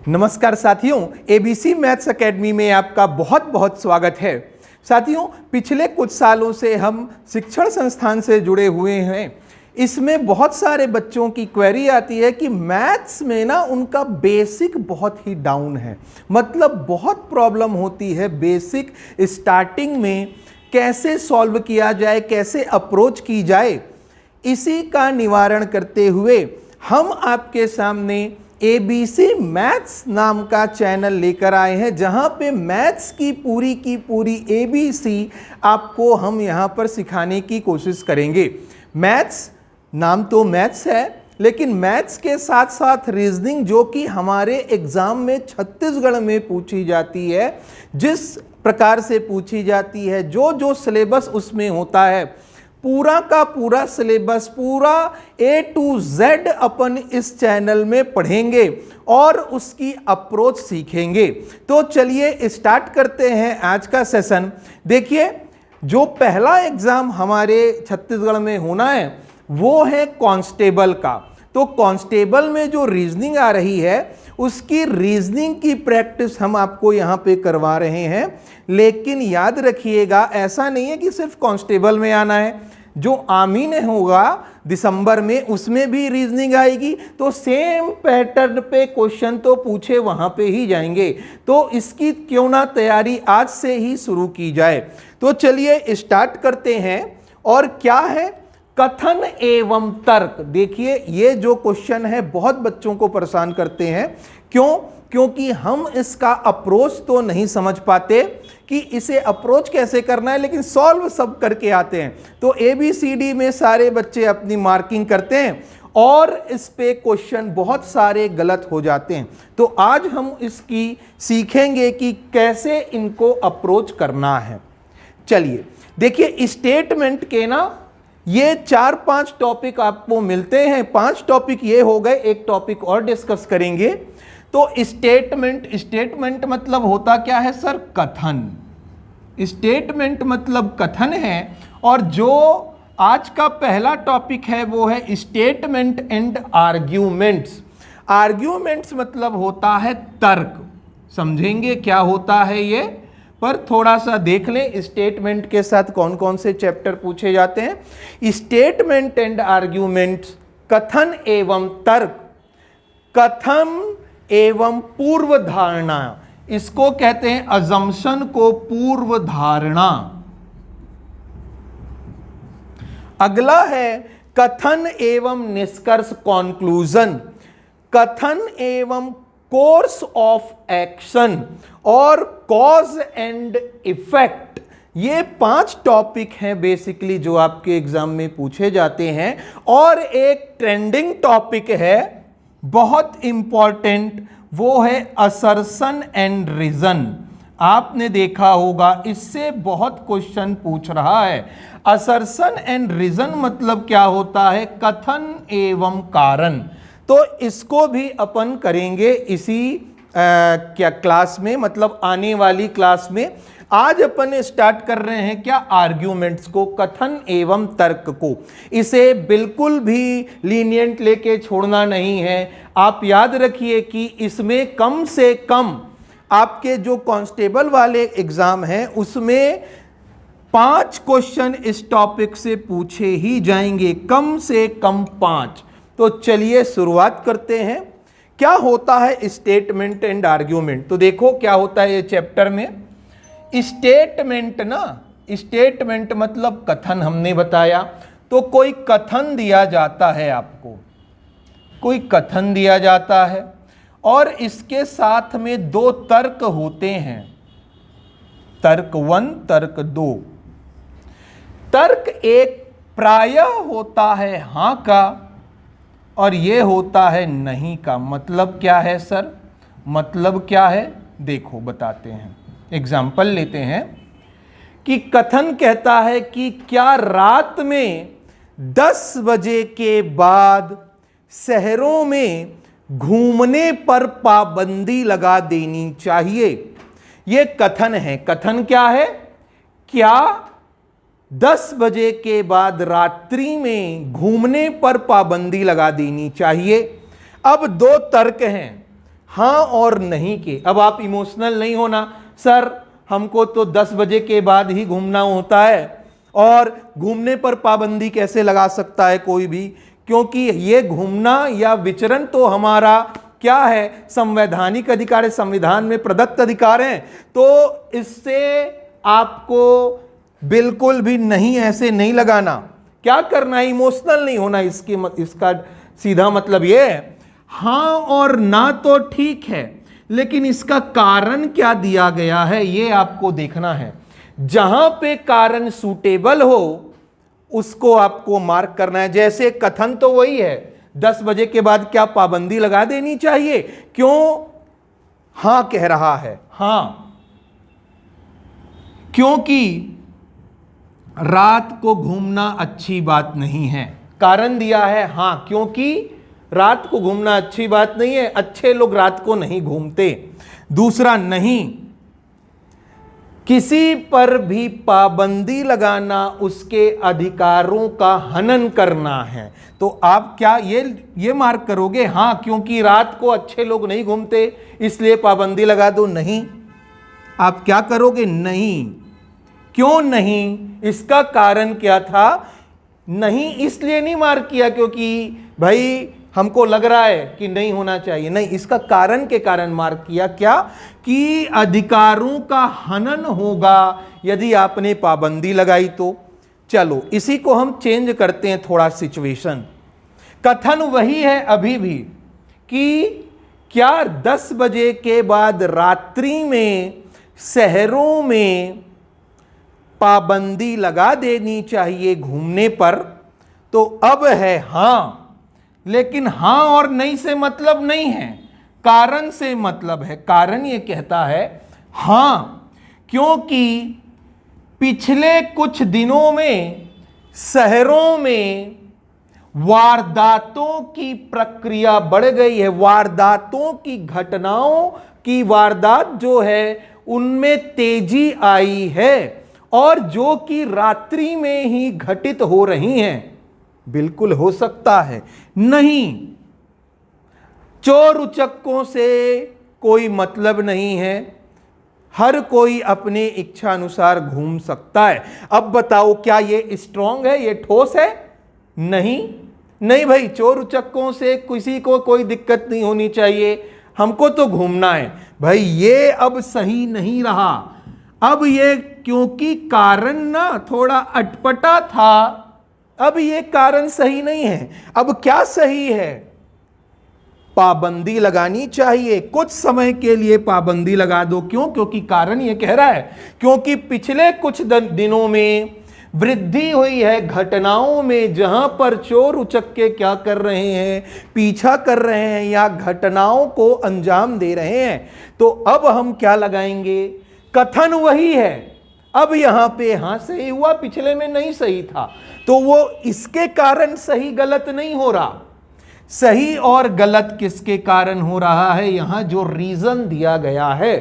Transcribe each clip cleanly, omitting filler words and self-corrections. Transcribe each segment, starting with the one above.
नमस्कार साथियों, ABC maths academy में आपका बहुत बहुत स्वागत है। साथियों, पिछले कुछ सालों से हम शिक्षण संस्थान से जुड़े हुए हैं। इसमें बहुत सारे बच्चों की क्वेरी आती है कि मैथ्स में ना उनका बेसिक बहुत ही डाउन है, मतलब बहुत प्रॉब्लम होती है बेसिक स्टार्टिंग में, कैसे सॉल्व किया जाए, कैसे अप्रोच की जाए। इसी का निवारण करते हुए हम आपके सामने एबीसी मैथ्स नाम का चैनल लेकर आए हैं, जहां पे मैथ्स की पूरी एबीसी आपको हम यहां पर सिखाने की कोशिश करेंगे। मैथ्स नाम तो मैथ्स है, लेकिन मैथ्स के साथ साथ रीजनिंग, जो कि हमारे एग्जाम में छत्तीसगढ़ में पूछी जाती है, जिस प्रकार से पूछी जाती है, जो जो सिलेबस उसमें होता है, पूरा का पूरा सिलेबस, पूरा A to Z अपन इस चैनल में पढ़ेंगे और उसकी अप्रोच सीखेंगे। तो चलिए स्टार्ट करते हैं आज का सेशन। देखिए, जो पहला एग्जाम हमारे छत्तीसगढ़ में होना है वो है कांस्टेबल का। तो कांस्टेबल में जो रीजनिंग आ रही है, उसकी रीजनिंग की प्रैक्टिस हम आपको यहाँ पे करवा रहे हैं। लेकिन याद रखिएगा, ऐसा नहीं है कि सिर्फ कांस्टेबल में आना है। जो आमीन होगा दिसंबर में, उसमें भी रीजनिंग आएगी, तो सेम पैटर्न पे क्वेश्चन तो पूछे वहां पे ही जाएंगे। तो इसकी क्यों ना तैयारी आज से ही शुरू की जाए। तो चलिए स्टार्ट करते हैं। और क्या है? कथन एवं तर्क। देखिए, ये जो क्वेश्चन है बहुत बच्चों को परेशान करते हैं। क्यों? क्योंकि हम इसका अप्रोच तो नहीं समझ पाते कि इसे अप्रोच कैसे करना है, लेकिन सॉल्व सब करके आते हैं। तो ABCD में सारे बच्चे अपनी मार्किंग करते हैं और इस पे क्वेश्चन बहुत सारे गलत हो जाते हैं। तो आज हम इसकी सीखेंगे कि कैसे इनको अप्रोच करना है। चलिए देखिए, स्टेटमेंट के ना ये 4-5 टॉपिक आपको मिलते हैं। 5 टॉपिक ये हो गए, एक टॉपिक और डिस्कस करेंगे। तो स्टेटमेंट मतलब होता क्या है सर? कथन। स्टेटमेंट मतलब कथन है। और जो आज का पहला टॉपिक है वो है स्टेटमेंट एंड आर्ग्यूमेंट्स। आर्ग्यूमेंट्स मतलब होता है तर्क। समझेंगे क्या होता है ये, पर थोड़ा सा देख लें स्टेटमेंट के साथ कौन कौन से चैप्टर पूछे जाते हैं। स्टेटमेंट एंड आर्ग्यूमेंट्स, कथन एवं तर्क, कथन एवं पूर्व धारणा, इसको कहते हैं अजम्पशन को पूर्व धारणा। अगला है कथन एवं निष्कर्ष, कॉन्क्लूजन, कथन एवं कोर्स ऑफ एक्शन और कॉज एंड इफेक्ट। ये 5 टॉपिक हैं बेसिकली जो आपके एग्जाम में पूछे जाते हैं। और एक ट्रेंडिंग टॉपिक है बहुत इंपॉर्टेंट, वो है असर्शन एंड रीजन। आपने देखा होगा, इससे बहुत क्वेश्चन पूछ रहा है। असर्शन एंड रीजन मतलब क्या होता है? कथन एवं कारण। तो इसको भी अपन करेंगे इसी क्या क्लास में, मतलब आने वाली क्लास में। आज अपन स्टार्ट कर रहे हैं क्या? आर्ग्यूमेंट्स को, कथन एवं तर्क को। इसे बिल्कुल भी लीनियंट लेके छोड़ना नहीं है। आप याद रखिए कि इसमें कम से कम आपके जो कांस्टेबल वाले एग्जाम हैं उसमें 5 क्वेश्चन इस टॉपिक से पूछे ही जाएंगे, कम से कम 5। तो चलिए शुरुआत करते हैं। क्या होता है स्टेटमेंट एंड आर्ग्यूमेंट? तो देखो क्या होता है ये चैप्टर में। स्टेटमेंट ना, स्टेटमेंट मतलब कथन, हमने बताया। तो कोई कथन दिया जाता है आपको, कोई कथन दिया जाता है और इसके साथ में 2 तर्क होते हैं, तर्क 1, तर्क 2। तर्क एक प्रायः होता है हां का और ये होता है नहीं का। मतलब क्या है सर? मतलब क्या है? देखो बताते हैं, एग्जाम्पल लेते हैं कि कथन कहता है कि क्या रात में 10 बजे के बाद शहरों में घूमने पर पाबंदी लगा देनी चाहिए। यह कथन है। कथन क्या है? क्या 10 बजे के बाद रात्रि में घूमने पर पाबंदी लगा देनी चाहिए। अब 2 तर्क हैं। हाँ और नहीं के। अब आप इमोशनल नहीं होना, सर हमको तो 10 बजे के बाद ही घूमना होता है, और घूमने पर पाबंदी कैसे लगा सकता है कोई भी, क्योंकि ये घूमना या विचरण तो हमारा क्या है, संवैधानिक अधिकार है, संविधान में प्रदत्त अधिकार है। तो इससे आपको बिल्कुल भी नहीं, ऐसे नहीं लगाना। क्या करना है, इमोशनल नहीं होना। इसका सीधा मतलब ये है, हाँ और ना तो ठीक है, लेकिन इसका कारण क्या दिया गया है ये आपको देखना है। जहां पे कारण सूटेबल हो उसको आपको मार्क करना है। जैसे कथन तो वही है, 10 बजे के बाद क्या पाबंदी लगा देनी चाहिए, क्यों हां कह रहा है, हां क्योंकि रात को घूमना अच्छी बात नहीं है। कारण दिया है हां, क्योंकि रात को घूमना अच्छी बात नहीं है, अच्छे लोग रात को नहीं घूमते। दूसरा, नहीं, किसी पर भी पाबंदी लगाना उसके अधिकारों का हनन करना है। तो आप क्या ये मार्क करोगे, हां क्योंकि रात को अच्छे लोग नहीं घूमते इसलिए पाबंदी लगा दो, नहीं। आप क्या करोगे, नहीं। क्यों नहीं, इसका कारण क्या था, नहीं इसलिए नहीं मार्क किया क्योंकि भाई हमको लग रहा है कि नहीं होना चाहिए, नहीं, इसका कारण के कारण मार्क किया, क्या कि अधिकारों का हनन होगा यदि आपने पाबंदी लगाई तो। चलो इसी को हम चेंज करते हैं थोड़ा सिचुएशन। कथन वही है अभी भी कि क्या 10 बजे के बाद रात्रि में शहरों में पाबंदी लगा देनी चाहिए घूमने पर। तो अब है हां, लेकिन हां और नहीं से मतलब नहीं है, कारण से मतलब है। कारण ये कहता है हां क्योंकि पिछले कुछ दिनों में शहरों में वारदातों की प्रक्रिया बढ़ गई है, वारदातों की घटनाओं की वारदात जो है उनमें तेजी आई है, और जो कि रात्रि में ही घटित हो रही हैं। बिल्कुल हो सकता है, नहीं, चोर उचक्कों से कोई मतलब नहीं है, हर कोई अपने इच्छा अनुसार घूम सकता है। अब बताओ क्या ये स्ट्रांग है, ये ठोस है, नहीं, नहीं भाई, चोर उचक्कों से किसी को कोई दिक्कत नहीं होनी चाहिए, हमको तो घूमना है भाई, ये अब सही नहीं रहा। अब ये क्योंकि कारण ना थोड़ा अटपटा था, अब ये कारण सही नहीं है। अब क्या सही है, पाबंदी लगानी चाहिए, कुछ समय के लिए पाबंदी लगा दो। क्यों, क्योंकि कारण ये कह रहा है क्योंकि पिछले कुछ दिनों में वृद्धि हुई है घटनाओं में, जहां पर चोर उचक्के क्या कर रहे हैं, पीछा कर रहे हैं या घटनाओं को अंजाम दे रहे हैं। तो अब हम क्या लगाएंगे, कथन वही है, अब यहां पे हां सही हुआ, पिछले में नहीं सही था, तो वो इसके कारण सही गलत नहीं हो रहा। सही और गलत किसके कारण हो रहा है, यहां जो रीजन दिया गया है।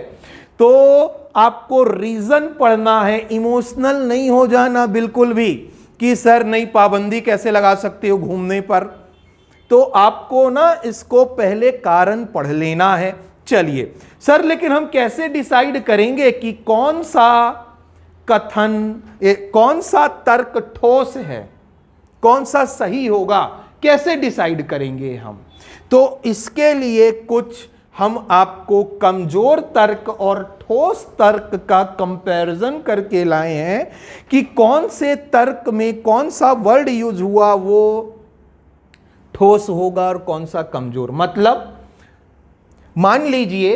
तो आपको रीजन पढ़ना है, इमोशनल नहीं हो जाना बिल्कुल भी कि सर नहीं पाबंदी कैसे लगा सकते हो घूमने पर। तो आपको ना इसको पहले कारण पढ़ लेना है। चलिए सर, लेकिन हम कैसे डिसाइड करेंगे कि कौन सा कथन, कौन सा तर्क ठोस है, कौन सा सही होगा, कैसे डिसाइड करेंगे हम। तो इसके लिए कुछ हम आपको कमजोर तर्क और ठोस तर्क का कंपैरिजन करके लाए हैं कि कौन से तर्क में कौन सा वर्ड यूज हुआ वो ठोस होगा और कौन सा कमजोर। मतलब मान लीजिए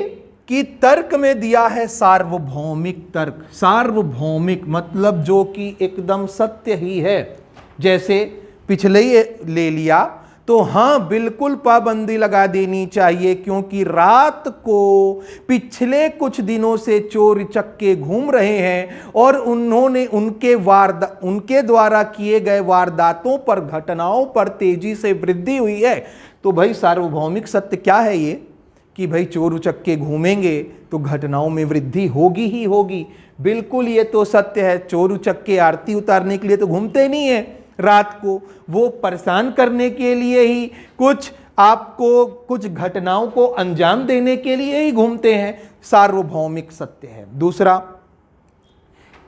कि तर्क में दिया है सार्वभौमिक तर्क, सार्वभौमिक मतलब जो कि एकदम सत्य ही है, जैसे पिछले ही ले लिया तो हां बिल्कुल पाबंदी लगा देनी चाहिए क्योंकि रात को पिछले कुछ दिनों से चोर चक्के घूम रहे हैं और उन्होंने उनके द्वारा किए गए वारदातों पर, घटनाओं पर तेजी से वृद्धि हुई है। तो भाई सार्वभौमिक सत्य क्या है ये कि भाई चोर उचक्के घूमेंगे तो घटनाओं में वृद्धि होगी ही होगी। बिल्कुल ये तो सत्य है, चोर उचक्के आरती उतारने के लिए तो घूमते नहीं है रात को, वो परेशान करने के लिए ही कुछ आपको कुछ घटनाओं को अंजाम देने के लिए ही घूमते हैं, सार्वभौमिक सत्य है। दूसरा,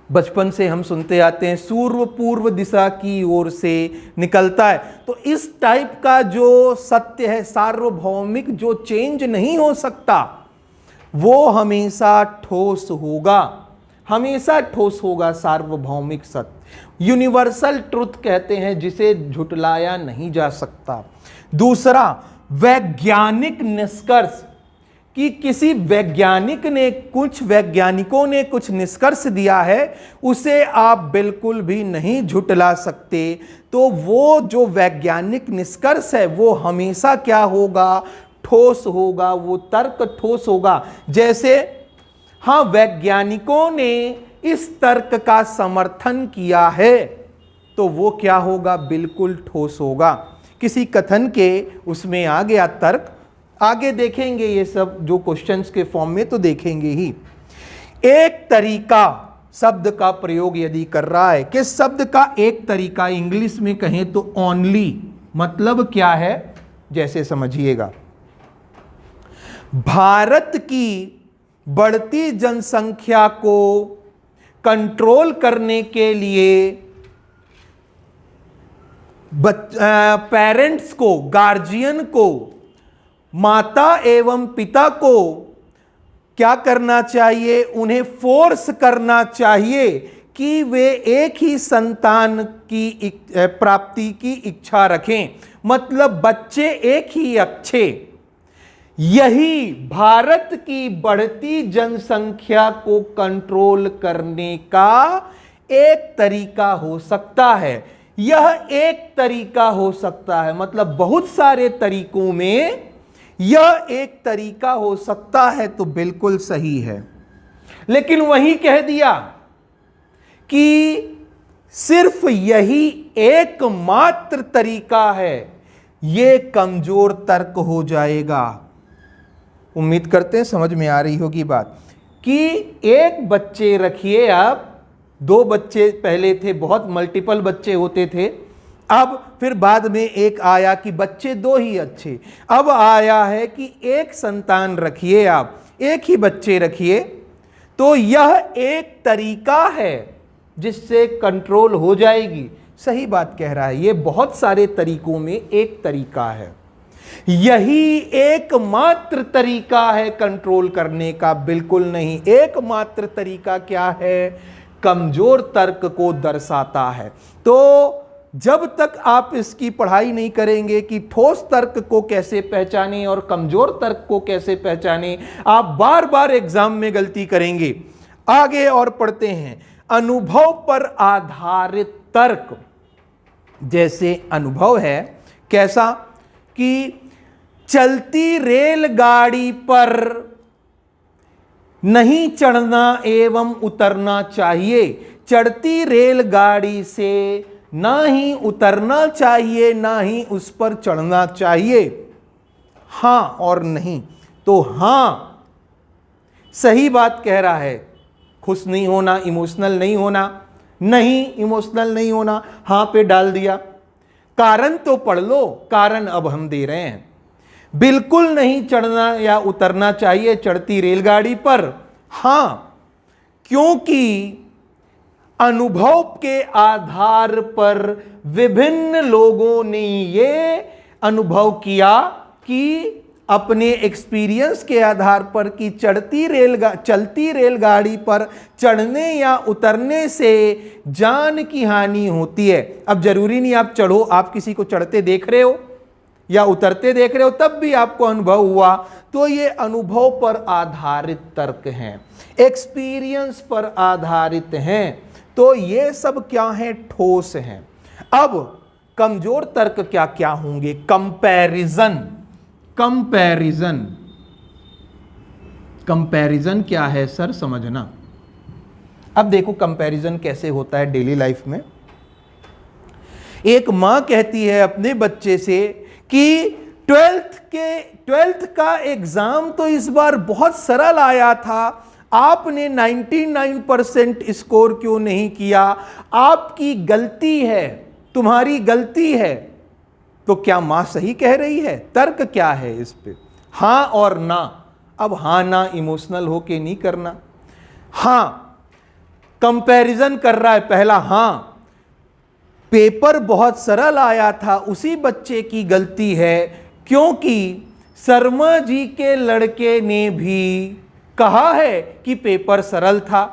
बचपन से हम सुनते आते हैं सूर्य पूर्व दिशा की ओर से निकलता है, तो इस टाइप का जो सत्य है सार्वभौमिक, जो चेंज नहीं हो सकता, वो हमेशा ठोस होगा, हमेशा ठोस होगा सार्वभौमिक सत्य। यूनिवर्सल ट्रुथ कहते हैं जिसे झुटलाया नहीं जा सकता। दूसरा, वैज्ञानिक निष्कर्ष, कि किसी वैज्ञानिकों ने कुछ निष्कर्ष दिया है, उसे आप बिल्कुल भी नहीं झुटला सकते। तो वो जो वैज्ञानिक निष्कर्ष है वो हमेशा क्या होगा, ठोस होगा, वो तर्क ठोस होगा। जैसे हाँ, वैज्ञानिकों ने इस तर्क का समर्थन किया है, तो वो क्या होगा, बिल्कुल ठोस होगा। किसी कथन के उसमें आ गया तर्क, आगे देखेंगे ये सब जो क्वेश्चंस के फॉर्म में तो देखेंगे ही। एक तरीका शब्द का प्रयोग यदि कर रहा है, किस शब्द का एक तरीका, इंग्लिश में कहें तो ओनली, मतलब क्या है, जैसे समझिएगा, भारत की बढ़ती जनसंख्या को कंट्रोल करने के लिए पेरेंट्स को, गार्जियन को, माता एवं पिता को क्या करना चाहिए, उन्हें फोर्स करना चाहिए कि वे एक ही संतान की प्राप्ति की इच्छा रखें, मतलब बच्चे एक ही अच्छे। यही भारत की बढ़ती जनसंख्या को कंट्रोल करने का एक तरीका हो सकता है। यह एक तरीका हो सकता है, मतलब बहुत सारे तरीकों में यह एक तरीका हो सकता है, तो बिल्कुल सही है। लेकिन वही कह दिया कि सिर्फ यही एकमात्र तरीका है, यह कमजोर तर्क हो जाएगा। उम्मीद करते हैं समझ में आ रही होगी बात, कि एक बच्चे रखिए आप, 2 बच्चे पहले थे, बहुत मल्टीपल बच्चे होते थे, अब फिर बाद में एक आया कि बच्चे 2 ही अच्छे, अब आया है कि एक संतान रखिए आप, एक ही बच्चे रखिए, तो यह एक तरीका है जिससे कंट्रोल हो जाएगी। सही बात कह रहा है, ये बहुत सारे तरीकों में एक तरीका है, यही एकमात्र तरीका है कंट्रोल करने का, बिल्कुल नहीं। एकमात्र तरीका क्या है, कमजोर तर्क को दर्शाता है। तो जब तक आप इसकी पढ़ाई नहीं करेंगे कि ठोस तर्क को कैसे पहचानें और कमजोर तर्क को कैसे पहचानें, आप बार बार एग्जाम में गलती करेंगे। आगे और पढ़ते हैं, अनुभव पर आधारित तर्क। जैसे अनुभव है कैसा, कि चलती रेलगाड़ी पर नहीं चढ़ना एवं उतरना चाहिए, चढ़ती रेलगाड़ी से ना ही उतरना चाहिए, ना ही उस पर चढ़ना चाहिए। हां और नहीं, तो हां सही बात कह रहा है, खुश नहीं होना, इमोशनल नहीं होना, नहीं इमोशनल नहीं होना, हां पे डाल दिया। कारण तो पढ़ लो, कारण अब हम दे रहे हैं। बिल्कुल नहीं चढ़ना या उतरना चाहिए चढ़ती रेलगाड़ी पर, हां, क्योंकि अनुभव के आधार पर विभिन्न लोगों ने ये अनुभव किया कि अपने एक्सपीरियंस के आधार पर कि चलती रेलगाड़ी पर चढ़ने या उतरने से जान की हानि होती है। अब जरूरी नहीं आप चढ़ो, आप किसी को चढ़ते देख रहे हो या उतरते देख रहे हो तब भी आपको अनुभव हुआ, तो ये अनुभव पर आधारित तर्क हैं, एक्सपीरियंस पर आधारित हैं। तो ये सब क्या है, ठोस हैं। अब कमजोर तर्क क्या क्या होंगे, कंपैरिजन। कंपैरिजन, कंपैरिजन क्या है सर, समझना। अब देखो कंपैरिजन कैसे होता है डेली लाइफ में। एक मां कहती है अपने बच्चे से कि 12th का एग्जाम तो इस बार बहुत सरल आया था, आपने 99% स्कोर क्यों नहीं किया, आपकी गलती है, तुम्हारी गलती है। तो क्या मां सही कह रही है? तर्क क्या है इस पे? हां और ना। अब हां ना इमोशनल होके नहीं करना। हां, कंपैरिजन कर रहा है पहला। हां, पेपर बहुत सरल आया था, उसी बच्चे की गलती है, क्योंकि शर्मा जी के लड़के ने भी कहा है कि पेपर सरल था।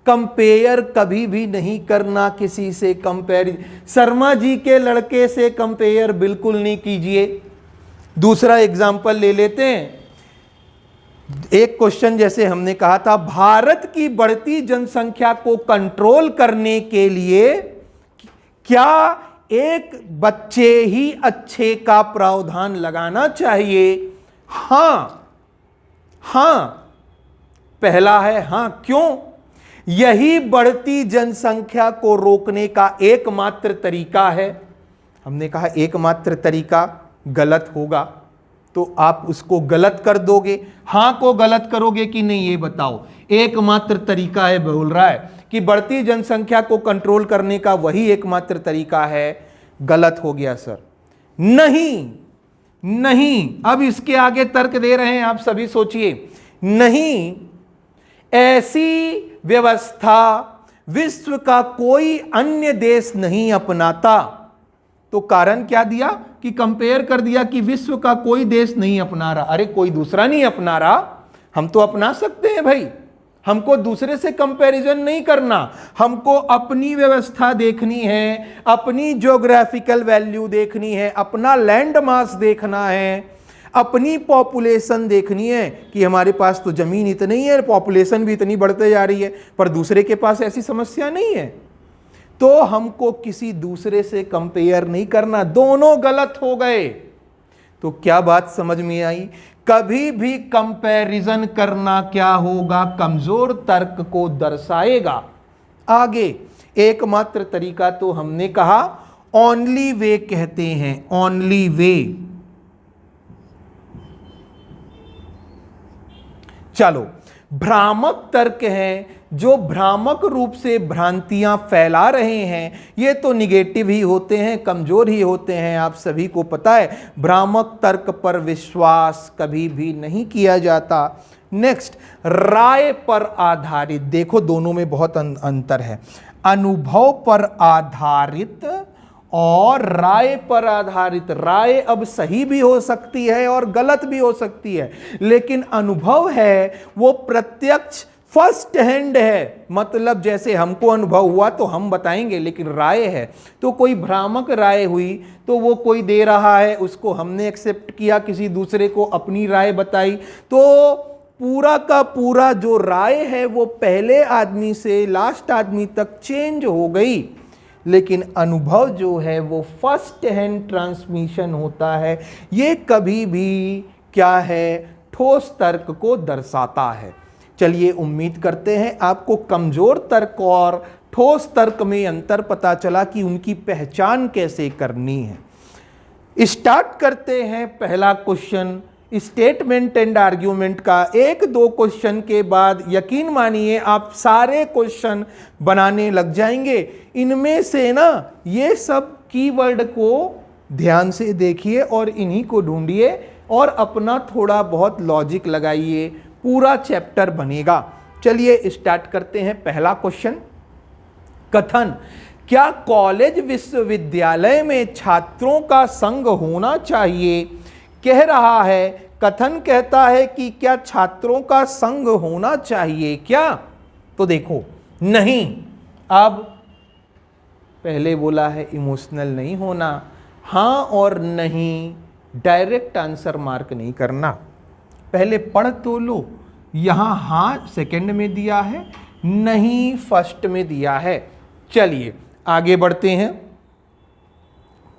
कंपेयर कभी भी नहीं करना किसी से। कंपेयर शर्मा जी के लड़के से कंपेयर बिल्कुल नहीं कीजिए। दूसरा एग्जाम्पल ले लेते हैं। एक क्वेश्चन जैसे हमने कहा था, भारत की बढ़ती जनसंख्या को कंट्रोल करने के लिए क्या एक बच्चे ही अच्छे का प्रावधान लगाना चाहिए? हां, हां, पहला है हां। क्यों? यही बढ़ती जनसंख्या को रोकने का एकमात्र तरीका है। हमने कहा एकमात्र तरीका गलत होगा, तो आप उसको गलत कर दोगे। हां को गलत करोगे कि नहीं, ये बताओ। एकमात्र तरीका है बोल रहा है कि बढ़ती जनसंख्या को कंट्रोल करने का वही एकमात्र तरीका है। गलत हो गया सर। नहीं, नहीं। अब इसके आगे तर्क दे रहे हैं, आप सभी सोचिए। नहीं, ऐसी व्यवस्था विश्व का कोई अन्य देश नहीं अपनाता। तो कारण क्या दिया कि कंपेयर कर दिया कि विश्व का कोई देश नहीं अपना रहा। अरे कोई दूसरा नहीं अपना रहा, हम तो अपना सकते हैं भाई। हमको दूसरे से कंपैरिजन नहीं करना, हमको अपनी व्यवस्था देखनी है, अपनी ज्योग्राफिकल वैल्यू देखनी है, अपना लैंड मास देखना है, अपनी पॉपुलेशन देखनी है कि हमारे पास तो जमीन इतनी है, पॉपुलेशन भी इतनी बढ़ते जा रही है, पर दूसरे के पास ऐसी समस्या नहीं है। तो हमको किसी दूसरे से कंपेयर नहीं करना। दोनों गलत हो गए। तो क्या बात समझ में आई? कभी भी कंपैरिजन करना क्या होगा? कमजोर तर्क को दर्शाएगा। आगे एकमात्र तरीका तो हमने कहा ओनली वे कहते हैं। Only way. चलो, भ्रामक तर्क हैं जो भ्रामक रूप से भ्रांतियां फैला रहे हैं, ये तो निगेटिव ही होते हैं, कमजोर ही होते हैं। आप सभी को पता है, भ्रामक तर्क पर विश्वास कभी भी नहीं किया जाता। नेक्स्ट, राय पर आधारित। देखो दोनों में बहुत अंतर है। अनुभव पर आधारित और राय पर आधारित। राय अब सही भी हो सकती है और गलत भी हो सकती है, लेकिन अनुभव है वो प्रत्यक्ष फर्स्ट हैंड है। मतलब जैसे हमको अनुभव हुआ तो हम बताएंगे, लेकिन राय है तो कोई भ्रामक राय हुई तो वो कोई दे रहा है, उसको हमने एक्सेप्ट किया, किसी दूसरे को अपनी राय बताई, तो पूरा का पूरा जो राय है वो पहले आदमी से लास्ट आदमी तक चेंज हो गई। लेकिन अनुभव जो है वो फर्स्ट हैंड ट्रांसमिशन होता है। ये कभी भी क्या है? ठोस तर्क को दर्शाता है। चलिए, उम्मीद करते हैं आपको कमजोर तर्क और ठोस तर्क में अंतर पता चला कि उनकी पहचान कैसे करनी है। स्टार्ट करते हैं पहला क्वेश्चन स्टेटमेंट एंड आर्ग्यूमेंट का। एक दो क्वेश्चन के बाद यकीन मानिए आप सारे क्वेश्चन बनाने लग जाएंगे। इनमें से ना ये सब कीवर्ड को ध्यान से देखिए और इन्हीं को ढूंढिए और अपना थोड़ा बहुत लॉजिक लगाइए, पूरा चैप्टर बनेगा। चलिए स्टार्ट करते हैं। पहला क्वेश्चन, कथन, क्या कॉलेज विश्वविद्यालय में छात्रों का संघ होना चाहिए? कह रहा है, कथन कहता है कि क्या छात्रों का संघ होना चाहिए क्या? तो देखो, नहीं। अब पहले बोला है इमोशनल नहीं होना। हां और नहीं, डायरेक्ट आंसर मार्क नहीं करना। पहले पढ़ तो लो। यहां हां सेकंड में दिया है, नहीं फर्स्ट में दिया है। चलिए आगे बढ़ते हैं,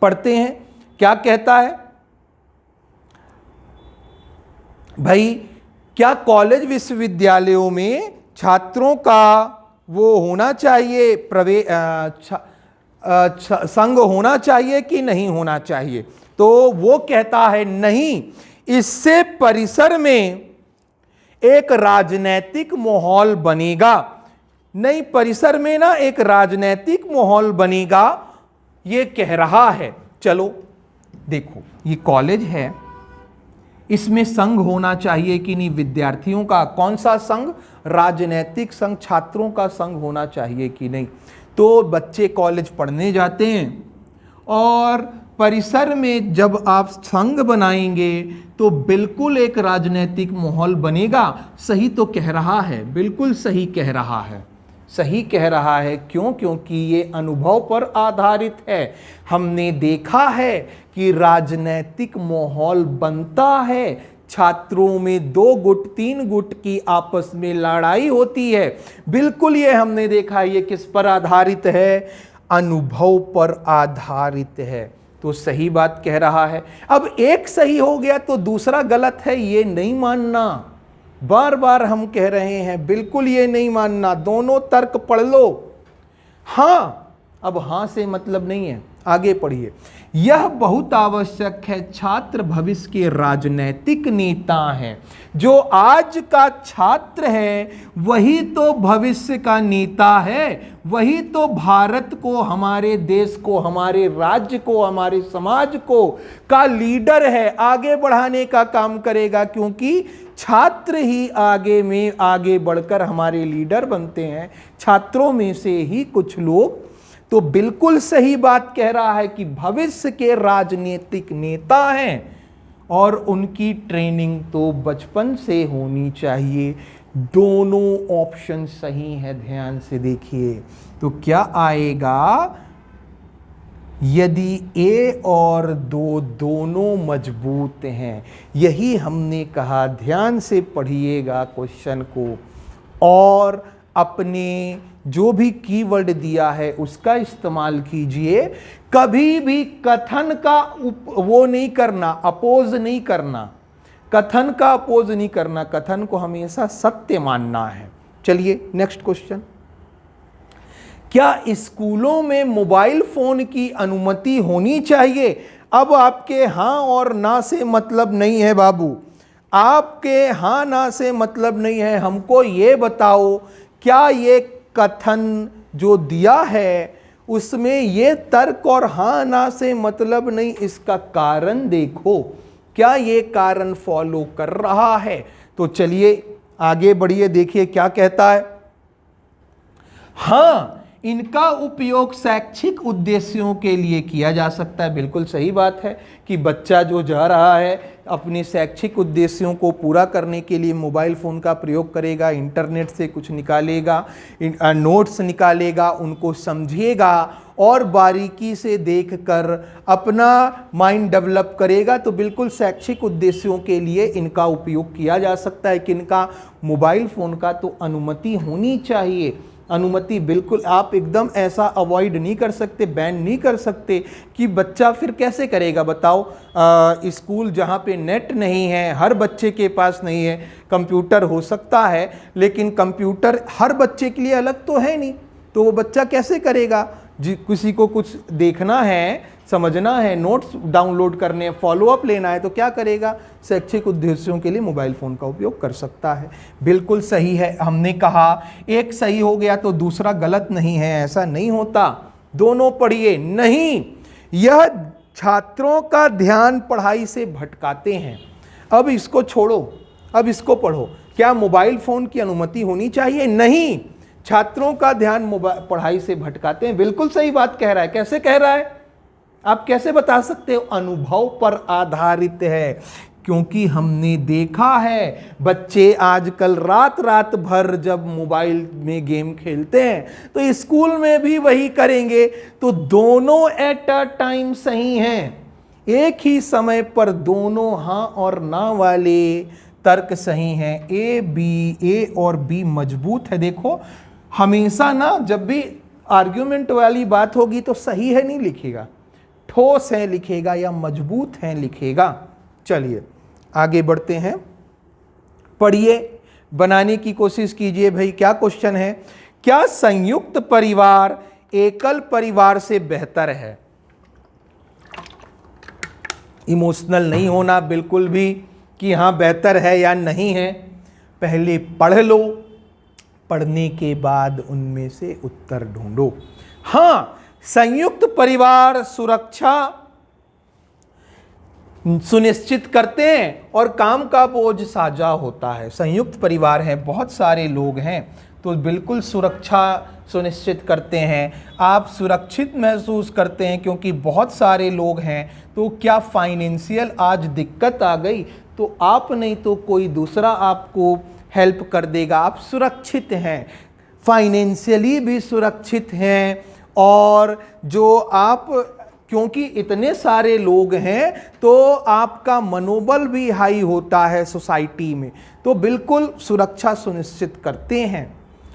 पढ़ते हैं क्या कहता है भाई। क्या कॉलेज विश्वविद्यालयों में छात्रों का वो होना चाहिए, संघ होना चाहिए कि नहीं होना चाहिए? तो वो कहता है नहीं, इससे परिसर में एक राजनैतिक माहौल बनेगा। नहीं, परिसर में ना एक राजनैतिक माहौल बनेगा, ये कह रहा है। चलो देखो ये कॉलेज है, इसमें संघ होना चाहिए कि नहीं? विद्यार्थियों का कौन सा संघ? राजनैतिक संघ, छात्रों का संघ होना चाहिए कि नहीं? तो बच्चे कॉलेज पढ़ने जाते हैं और परिसर में जब आप संघ बनाएंगे तो बिल्कुल एक राजनीतिक माहौल बनेगा। सही तो कह रहा है, बिल्कुल सही कह रहा है, सही कह रहा है। क्यों? क्योंकि ये अनुभव पर आधारित है। हमने देखा है कि राजनीतिक माहौल बनता है, छात्रों में 2 गुट 3 गुट की आपस में लड़ाई होती है। बिल्कुल ये हमने देखा। ये किस पर आधारित है? अनुभव पर आधारित है। तो सही बात कह रहा है। अब एक सही हो गया तो दूसरा गलत है, ये नहीं मानना। बार बार हम कह रहे हैं, बिल्कुल ये नहीं मानना। दोनों तर्क पढ़ लो। हाँ, अब हाँ से मतलब नहीं है, आगे पढ़िए। यह बहुत आवश्यक है, छात्र भविष्य के राजनैतिक नेता हैं। जो आज का छात्र है वही तो भविष्य का नेता है, वही तो भारत को, हमारे देश को, हमारे राज्य को, हमारे समाज को का लीडर है, आगे बढ़ाने का काम करेगा। क्योंकि छात्र ही आगे बढ़कर हमारे लीडर बनते हैं, छात्रों में से ही कुछ लोग। तो बिल्कुल सही बात कह रहा है कि भविष्य के राजनीतिक नेता हैं और उनकी ट्रेनिंग तो बचपन से होनी चाहिए। दोनों ऑप्शन सही है, ध्यान से देखिए। तो क्या आएगा? यदि ए और दो दोनों मजबूत हैं, यही हमने कहा। ध्यान से पढ़िएगा क्वेश्चन को और अपने जो भी कीवर्ड दिया है उसका इस्तेमाल कीजिए। कभी भी कथन का वो नहीं करना, अपोज नहीं करना, कथन का अपोज नहीं करना। कथन को हमेशा सत्य मानना है। चलिए नेक्स्ट क्वेश्चन। क्या स्कूलों में मोबाइल फोन की अनुमति होनी चाहिए? अब आपके हां और ना से मतलब नहीं है बाबू, आपके हां ना से मतलब नहीं है। हमको ये बताओ, क्या ये कथन जो दिया है उसमें ये तर्क और हां ना से मतलब नहीं, इसका कारण देखो, क्या ये कारण फॉलो कर रहा है? तो चलिए आगे बढ़िए, देखिए क्या कहता है। हां, इनका उपयोग शैक्षिक उद्देश्यों के लिए किया जा सकता है। बिल्कुल सही बात है कि बच्चा जो जा रहा है अपने शैक्षिक उद्देश्यों को पूरा करने के लिए मोबाइल फ़ोन का प्रयोग करेगा, इंटरनेट से कुछ निकालेगा, नोट्स निकालेगा, उनको समझेगा और बारीकी से देखकर अपना माइंड डेवलप करेगा। तो बिल्कुल शैक्षिक उद्देश्यों के लिए इनका उपयोग किया जा सकता है। कि इनका मोबाइल फ़ोन का तो अनुमति होनी चाहिए। अनुमति बिल्कुल, आप एकदम ऐसा अवॉइड नहीं कर सकते, बैन नहीं कर सकते कि बच्चा फिर कैसे करेगा बताओ। स्कूल जहाँ पे नेट नहीं है, हर बच्चे के पास नहीं है, कंप्यूटर हो सकता है लेकिन कंप्यूटर हर बच्चे के लिए अलग तो है नहीं, तो वो बच्चा कैसे करेगा? किसी को कुछ देखना है, समझना है, नोट्स डाउनलोड करने, फॉलोअप लेना है, तो क्या करेगा? शैक्षिक उद्देश्यों के लिए मोबाइल फ़ोन का उपयोग कर सकता है। बिल्कुल सही है। हमने कहा एक सही हो गया तो दूसरा गलत नहीं है, ऐसा नहीं होता। दोनों पढ़िए। नहीं, यह छात्रों का ध्यान पढ़ाई से भटकाते हैं। अब इसको छोड़ो, अब इसको पढ़ो। क्या मोबाइल फ़ोन की अनुमति होनी चाहिए? नहीं, छात्रों का ध्यान पढ़ाई से भटकाते हैं। बिल्कुल सही बात कह रहा है। कैसे कह रहा है? आप कैसे बता सकते हो? अनुभव पर आधारित है। क्योंकि हमने देखा है बच्चे आजकल रात रात भर जब मोबाइल में गेम खेलते हैं तो स्कूल में भी वही करेंगे। तो दोनों एट अ टाइम सही हैं, एक ही समय पर दोनों हाँ और ना वाले तर्क सही हैं। ए और बी मजबूत है। देखो हमेशा ना जब भी आर्ग्यूमेंट वाली बात होगी तो सही है नहीं लिखेगा, ठोस है लिखेगा या मजबूत है लिखेगा। चलिए आगे बढ़ते हैं, पढ़िए, बनाने की कोशिश कीजिए। भाई क्या क्वेश्चन है? क्या संयुक्त परिवार एकल परिवार से बेहतर है? इमोशनल नहीं होना बिल्कुल भी कि हाँ बेहतर है या नहीं है। पहले पढ़ लो, पढ़ने के बाद उनमें से उत्तर ढूंढो। हाँ, संयुक्त परिवार सुरक्षा सुनिश्चित करते हैं और काम का बोझ साझा होता है। संयुक्त परिवार है, बहुत सारे लोग हैं, तो बिल्कुल सुरक्षा सुनिश्चित करते हैं, आप सुरक्षित महसूस करते हैं क्योंकि बहुत सारे लोग हैं। तो क्या फाइनेंशियल आज दिक्कत आ गई तो आप नहीं तो कोई दूसरा आपको हेल्प कर देगा। आप सुरक्षित हैं, फाइनेंशियली भी सुरक्षित हैं, और जो आप क्योंकि इतने सारे लोग हैं तो आपका मनोबल भी हाई होता है सोसाइटी में, तो बिल्कुल सुरक्षा सुनिश्चित करते हैं।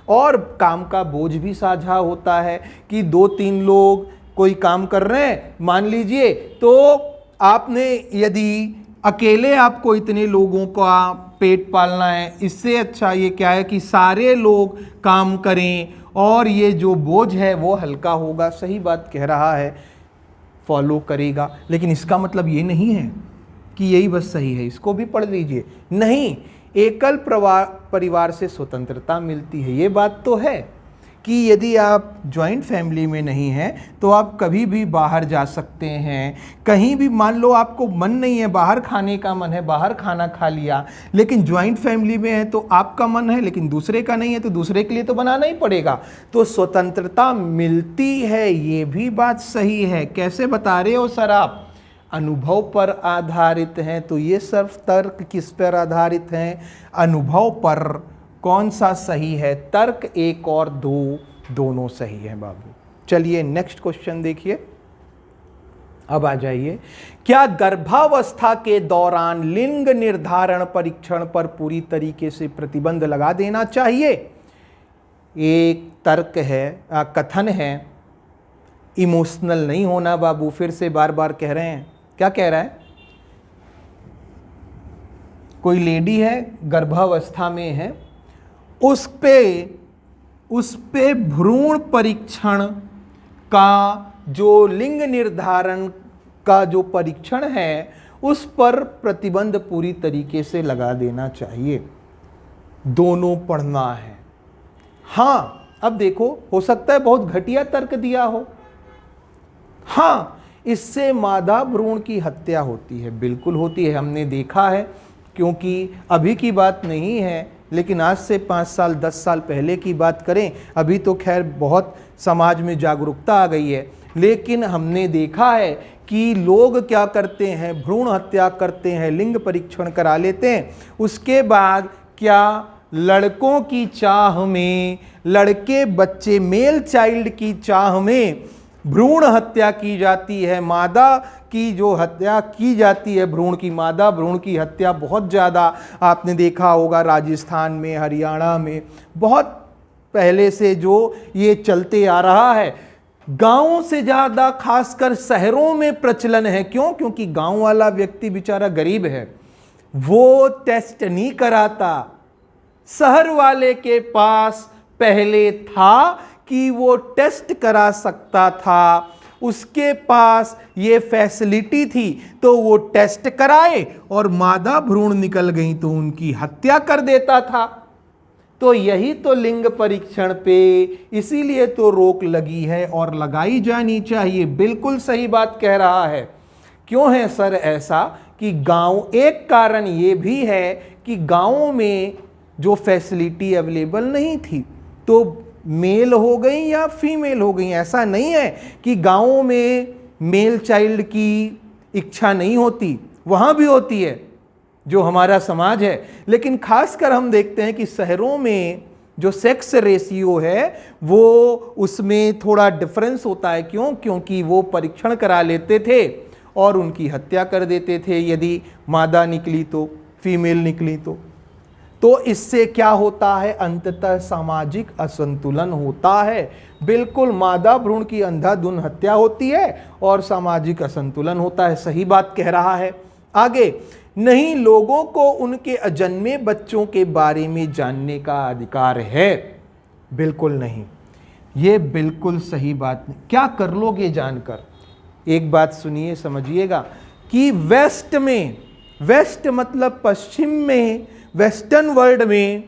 और काम का बोझ भी साझा होता है कि 2-3 लोग कोई काम कर रहे हैं मान लीजिए, तो आपने यदि अकेले आपको इतने लोगों का पेट पालना है, इससे अच्छा ये क्या है कि सारे लोग काम करें और ये जो बोझ है वो हल्का होगा। सही बात कह रहा है, फॉलो करेगा। लेकिन इसका मतलब ये नहीं है कि यही बस सही है, इसको भी पढ़ लीजिए। नहीं, एकल परिवार से स्वतंत्रता मिलती है, ये बात तो है कि यदि आप जॉइंट फैमिली में नहीं हैं तो आप कभी भी बाहर जा सकते हैं। कहीं भी मान लो आपको मन नहीं है, बाहर खाने का मन है, बाहर खाना खा लिया, लेकिन जॉइंट फैमिली में है तो आपका मन है लेकिन दूसरे का नहीं है, तो दूसरे के लिए तो बनाना ही पड़ेगा। तो स्वतंत्रता मिलती है, ये भी बात सही है। कैसे बता रहे हो सर आप? अनुभव पर आधारित हैं। तो ये सिर्फ तर्क किस पर आधारित हैं? अनुभव पर। कौन सा सही है? तर्क 1 और 2 दोनों सही है बाबू। चलिए नेक्स्ट क्वेश्चन देखिए। अब आ जाइए, क्या गर्भावस्था के दौरान लिंग निर्धारण परीक्षण पर पूरी तरीके से प्रतिबंध लगा देना चाहिए? एक तर्क है, कथन है, इमोशनल नहीं होना बाबू। फिर से बार बार कह रहे हैं, क्या कह रहा है? कोई लेडी है, गर्भावस्था में है, उस पे भ्रूण परीक्षण का जो लिंग निर्धारण का जो परीक्षण है उस पर प्रतिबंध पूरी तरीके से लगा देना चाहिए। दोनों पढ़ना है। हाँ, अब देखो, हो सकता है बहुत घटिया तर्क दिया हो। हाँ, इससे मादा भ्रूण की हत्या होती है। बिल्कुल होती है, हमने देखा है, क्योंकि अभी की बात नहीं है, लेकिन आज से 5 साल 10 साल पहले की बात करें, अभी तो खैर बहुत समाज में जागरूकता आ गई है, लेकिन हमने देखा है कि लोग क्या करते हैं, भ्रूण हत्या करते हैं, लिंग परीक्षण करा लेते हैं, उसके बाद क्या लड़कों की चाह में, लड़के बच्चे मेल चाइल्ड की चाह में भ्रूण हत्या की जाती है। मादा की जो हत्या की जाती है, भ्रूण की, मादा भ्रूण की हत्या बहुत ज़्यादा आपने देखा होगा राजस्थान में, हरियाणा में, बहुत पहले से जो ये चलते आ रहा है। गांवों से ज़्यादा खासकर शहरों में प्रचलन है। क्यों? क्योंकि गांव वाला व्यक्ति बेचारा गरीब है, वो टेस्ट नहीं कराता। शहर वाले के पास पहले था कि वो टेस्ट करा सकता था, उसके पास ये फैसिलिटी थी, तो वो टेस्ट कराए और मादा भ्रूण निकल गई तो उनकी हत्या कर देता था। तो यही तो लिंग परीक्षण पे इसीलिए तो रोक लगी है और लगाई जानी चाहिए। बिल्कुल सही बात कह रहा है। क्यों है सर ऐसा कि गांव, एक कारण ये भी है कि गांवों में जो फैसिलिटी अवेलेबल नहीं थी तो मेल हो गई या फीमेल हो गई। ऐसा नहीं है कि गांवों में मेल चाइल्ड की इच्छा नहीं होती, वहाँ भी होती है जो हमारा समाज है, लेकिन खासकर हम देखते हैं कि शहरों में जो सेक्स रेशियो है वो उसमें थोड़ा डिफरेंस होता है। क्यों? क्योंकि वो परीक्षण करा लेते थे और उनकी हत्या कर देते थे यदि मादा निकली तो, फीमेल निकली तो इससे क्या होता है? अंततः सामाजिक असंतुलन होता है। बिल्कुल, मादा भ्रूण की अंधाधुंध हत्या होती है और सामाजिक असंतुलन होता है। सही बात कह रहा है। आगे, नहीं, लोगों को उनके अजन्मे बच्चों के बारे में जानने का अधिकार है। बिल्कुल नहीं, ये बिल्कुल सही बात नहीं। क्या कर लोगे जानकर? एक बात सुनिए, समझिएगा कि वेस्ट में, वेस्ट मतलब पश्चिम में, वेस्टर्न वर्ल्ड में,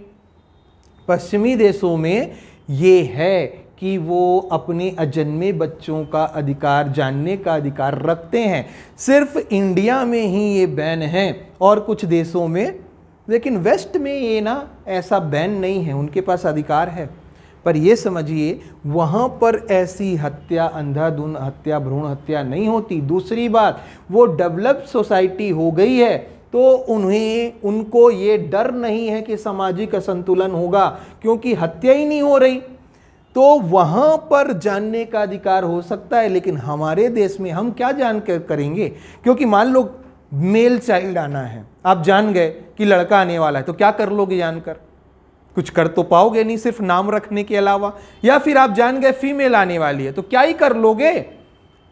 पश्चिमी देशों में ये है कि वो अपने अजन्मे बच्चों का अधिकार जानने का अधिकार रखते हैं। सिर्फ इंडिया में ही ये बैन है और कुछ देशों में, लेकिन वेस्ट में ये ना ऐसा बैन नहीं है, उनके पास अधिकार है। पर ये समझिए वहाँ पर ऐसी हत्या, अंधाधुंध हत्या, भ्रूण हत्या नहीं होती। दूसरी बात, वो डेवलप्ड सोसाइटी हो गई है तो उनको ये डर नहीं है कि सामाजिक असंतुलन होगा, क्योंकि हत्या ही नहीं हो रही, तो वहाँ पर जानने का अधिकार हो सकता है। लेकिन हमारे देश में हम क्या जान कर करेंगे? क्योंकि मान लो मेल चाइल्ड आना है, आप जान गए कि लड़का आने वाला है, तो क्या कर लोगे जानकर? कुछ कर तो पाओगे नहीं, सिर्फ नाम रखने के अलावा। या फिर आप जान गए फीमेल आने वाली है, तो क्या ही कर लोगे?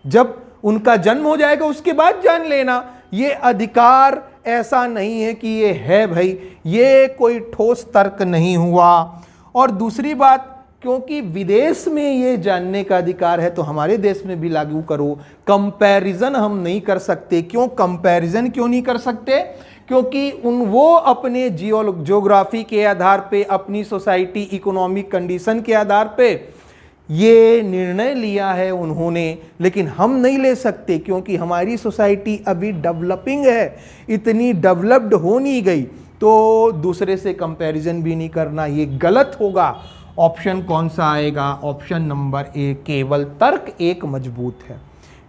जब उनका जन्म हो जाएगा उसके बाद जान लेना। ये अधिकार ऐसा नहीं है कि ये है भाई, ये कोई ठोस तर्क नहीं हुआ। और दूसरी बात, क्योंकि विदेश में ये जानने का अधिकार है तो हमारे देश में भी लागू करो। कंपैरिजन हम नहीं कर सकते। क्यों कंपैरिजन क्यों नहीं कर सकते? क्योंकि वो अपने जियोग्राफी के आधार पे, अपनी सोसाइटी इकोनॉमिक कंडीशन के आधार पे ये निर्णय लिया है उन्होंने, लेकिन हम नहीं ले सकते क्योंकि हमारी सोसाइटी अभी डेवलपिंग है, इतनी डेवलप्ड हो नहीं गई। तो दूसरे से कंपैरिजन भी नहीं करना, ये गलत होगा। ऑप्शन कौन सा आएगा? ऑप्शन नंबर ए, केवल तर्क एक मजबूत है।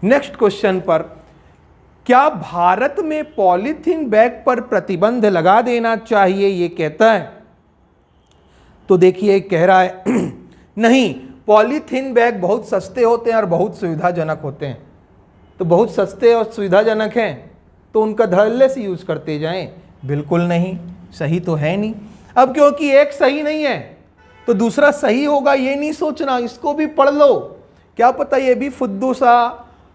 नेक्स्ट क्वेश्चन पर, क्या भारत में पॉलीथीन बैग पर प्रतिबंध लगा देना चाहिए, ये कहता है? तो देखिए कह रहा है नहीं, पॉलीथीन बैग बहुत सस्ते होते हैं और बहुत सुविधाजनक होते हैं। तो बहुत सस्ते और सुविधाजनक हैं तो उनका धड़ल्ले से यूज करते जाएं? बिल्कुल नहीं, सही तो है नहीं। अब क्योंकि एक सही नहीं है तो दूसरा सही होगा ये नहीं सोचना, इसको भी पढ़ लो। क्या पता ये भी फुद्दू सा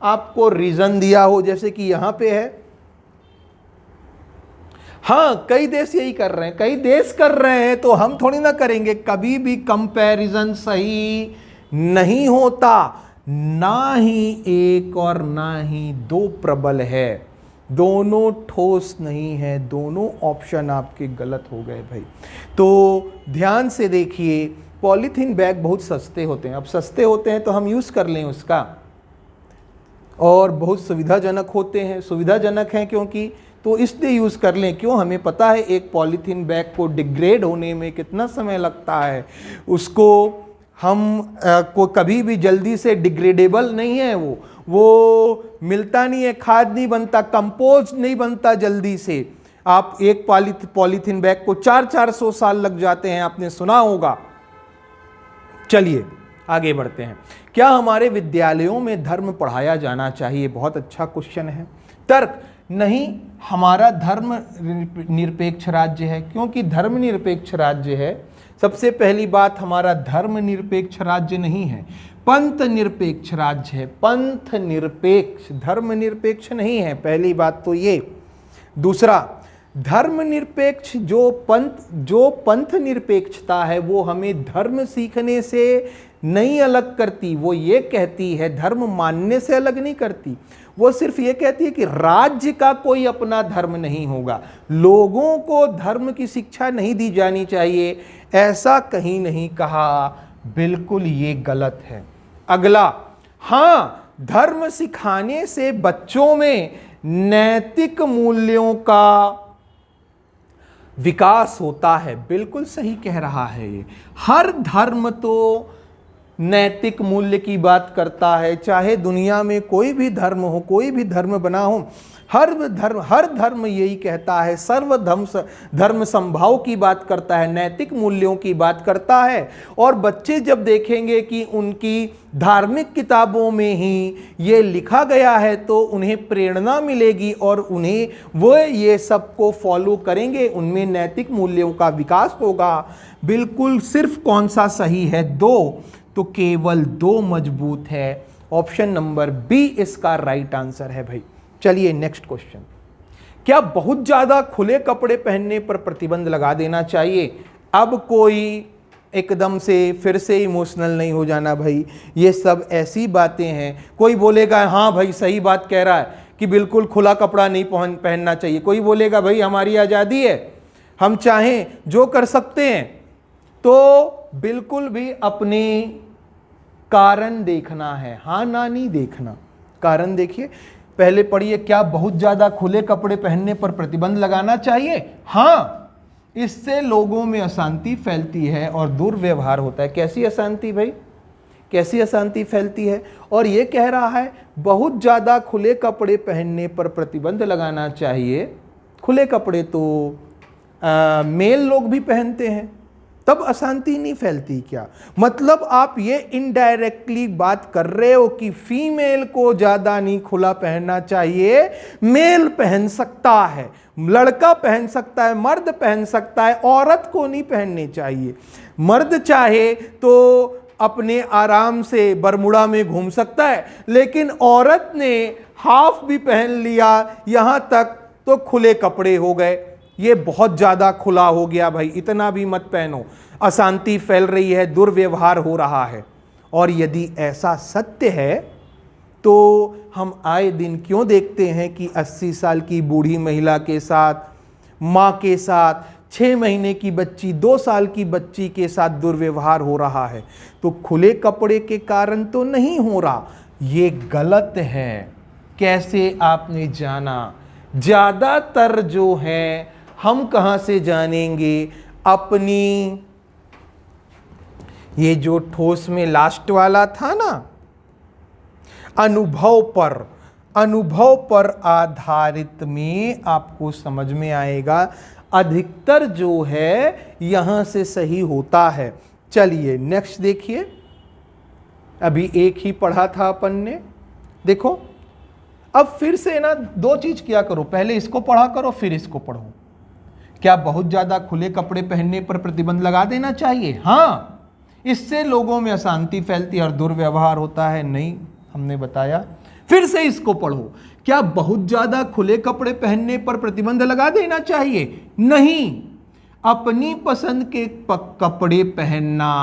आपको रीजन दिया हो, जैसे कि यहां पे है। हाँ, कई देश यही कर रहे हैं, कई देश कर रहे हैं, तो हम थोड़ी ना करेंगे। कभी भी कंपैरिजन सही नहीं होता, ना ही एक और ना ही दो प्रबल है, दोनों ठोस नहीं है। दोनों ऑप्शन आपके गलत हो गए भाई। तो ध्यान से देखिए, पॉलीथीन बैग बहुत सस्ते होते हैं। अब सस्ते होते हैं तो हम यूज़ कर लें उसका, और बहुत सुविधाजनक होते हैं। सुविधाजनक हैं क्योंकि, तो इसलिए यूज़ कर लें। क्यों? हमें पता है एक पॉलीथीन बैग को डिग्रेड होने में कितना समय लगता है, उसको हम को कभी भी जल्दी से डिग्रेडेबल नहीं है, वो मिलता नहीं है, खाद नहीं बनता, कंपोज नहीं बनता जल्दी से। आप एक पॉलीथीन बैग को 400 साल लग जाते हैं, आपने सुना होगा। चलिए आगे बढ़ते हैं। क्या हमारे विद्यालयों में धर्म पढ़ाया जाना चाहिए? बहुत अच्छा क्वेश्चन है। तर्क, नहीं, हमारा धर्म निरपेक्ष राज्य है। क्योंकि धर्म निरपेक्ष राज्य है, सबसे पहली बात, हमारा धर्म निरपेक्ष राज्य नहीं है, पंथ निरपेक्ष राज्य है। पंथ निरपेक्ष, धर्म निरपेक्ष नहीं है, पहली बात तो ये। दूसरा, धर्म निरपेक्ष जो पंथ निरपेक्षता है वो हमें धर्म सीखने से नहीं अलग करती। वो ये कहती है, धर्म मानने से अलग नहीं करती, वो सिर्फ ये कहती है कि राज्य का कोई अपना धर्म नहीं होगा, लोगों को धर्म की शिक्षा नहीं दी जानी चाहिए, ऐसा कहीं नहीं कहा। बिल्कुल ये गलत है। अगला, हाँ, धर्म सिखाने से बच्चों में नैतिक मूल्यों का विकास होता है। बिल्कुल सही कह रहा है ये। हर धर्म तो नैतिक मूल्य की बात करता है, चाहे दुनिया में कोई भी धर्म हो, कोई भी धर्म बना हो, हर धर्म यही कहता है, सर्व धर्म संभाव की बात करता है, नैतिक मूल्यों की बात करता है। और बच्चे जब देखेंगे कि उनकी धार्मिक किताबों में ही ये लिखा गया है तो उन्हें प्रेरणा मिलेगी और उन्हें वो ये सबको फॉलो करेंगे, उनमें नैतिक मूल्यों का विकास होगा। बिल्कुल, सिर्फ कौन सा सही है? दो, तो केवल दो मजबूत है। ऑप्शन नंबर बी इसका राइट आंसर है भाई। चलिए नेक्स्ट क्वेश्चन, क्या बहुत ज्यादा खुले कपड़े पहनने पर प्रतिबंध लगा देना चाहिए? अब कोई एकदम से फिर से इमोशनल नहीं हो जाना भाई, ये सब ऐसी बातें हैं। कोई बोलेगा हाँ भाई सही बात कह रहा है कि बिल्कुल खुला कपड़ा नहीं पहनना चाहिए, कोई बोलेगा भाई हमारी आज़ादी है, हम चाहें जो कर सकते हैं। तो बिल्कुल भी अपनी कारण देखना है, हाँ ना नहीं देखना। कारण देखिए, पहले पढ़िए, क्या बहुत ज्यादा खुले कपड़े पहनने पर प्रतिबंध लगाना चाहिए? हाँ, इससे लोगों में अशांति फैलती है और दुर्व्यवहार होता है। कैसी अशांति भाई? कैसी अशांति फैलती है? और ये कह रहा है बहुत ज़्यादा खुले कपड़े पहनने पर प्रतिबंध लगाना चाहिए। खुले कपड़े तो मेल लोग भी पहनते हैं, तब अशांति नहीं फैलती क्या? मतलब आप ये इनडायरेक्टली बात कर रहे हो कि फीमेल को ज़्यादा नहीं खुला पहनना चाहिए, मेल पहन सकता है, लड़का पहन सकता है, मर्द पहन सकता है, औरत को नहीं पहनने चाहिए। मर्द चाहे तो अपने आराम से बरमुडा में घूम सकता है, लेकिन औरत ने हाफ भी पहन लिया यहां तक तो खुले कपड़े हो गए। ये बहुत ज्यादा खुला हो गया भाई, इतना भी मत पहनो, अशांति फैल रही है, दुर्व्यवहार हो रहा है। और यदि ऐसा सत्य है तो हम आए दिन क्यों देखते हैं कि 80 साल की बूढ़ी महिला के साथ, माँ के साथ, 6 महीने की बच्ची, 2 साल की बच्ची के साथ दुर्व्यवहार हो रहा है? तो खुले कपड़े के कारण तो नहीं हो रहा, ये गलत है। कैसे आपने जाना? ज्यादातर जो है, हम कहां से जानेंगे? अपनी ये जो ठोस में लास्ट वाला था ना, अनुभव पर आधारित में आपको समझ में आएगा। अधिकतर जो है यहां से सही होता है। चलिए नेक्स्ट देखिए, अभी एक ही पढ़ा था अपन ने, देखो अब फिर से ना 2 चीज किया करो, पहले इसको पढ़ा करो फिर इसको पढ़ो। क्या बहुत ज्यादा खुले कपड़े पहनने पर प्रतिबंध लगा देना चाहिए? हाँ, इससे लोगों में अशांति फैलती है और दुर्व्यवहार होता है। नहीं, हमने बताया। फिर से इसको पढ़ो, क्या बहुत ज्यादा खुले कपड़े पहनने पर प्रतिबंध लगा देना चाहिए? नहीं, अपनी पसंद के कपड़े पहनना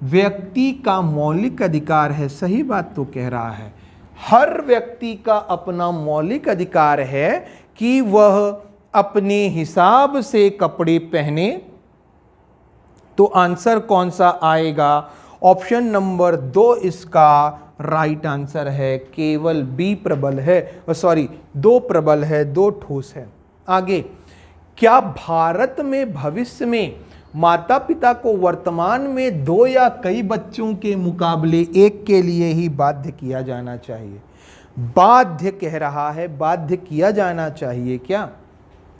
व्यक्ति का मौलिक अधिकार है। सही बात तो कह रहा है, हर व्यक्ति का अपना मौलिक अधिकार है कि वह अपने हिसाब से कपड़े पहने। तो आंसर कौन सा आएगा? ऑप्शन नंबर 2 इसका राइट आंसर है। केवल बी प्रबल है, सॉरी 2 प्रबल है, 2 ठोस है। आगे, क्या भारत में भविष्य में माता पिता को वर्तमान में 2 या कई बच्चों के मुकाबले 1 के लिए ही बाध्य किया जाना चाहिए? बाध्य कह रहा है, बाध्य किया जाना चाहिए क्या?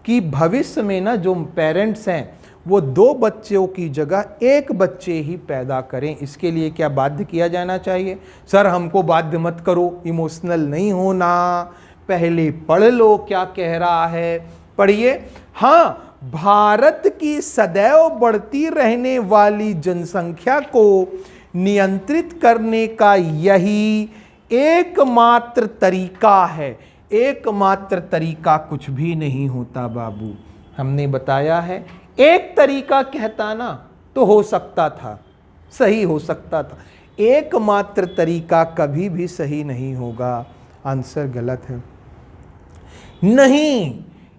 कि भविष्य में ना जो पेरेंट्स हैं वो 2 बच्चों की जगह 1 बच्चे ही पैदा करें, इसके लिए क्या बाध्य किया जाना चाहिए? सर हमको बाध्य मत करो, इमोशनल नहीं होना, पहले पढ़ लो क्या कह रहा है, पढ़िए। हाँ, भारत की सदैव बढ़ती रहने वाली जनसंख्या को नियंत्रित करने का यही एकमात्र तरीका है। एकमात्र तरीका कुछ भी नहीं होता बाबू, हमने बताया है। एक तरीका कहता ना तो हो सकता था, सही हो सकता था। एकमात्र तरीका कभी भी सही नहीं होगा। आंसर गलत है। नहीं,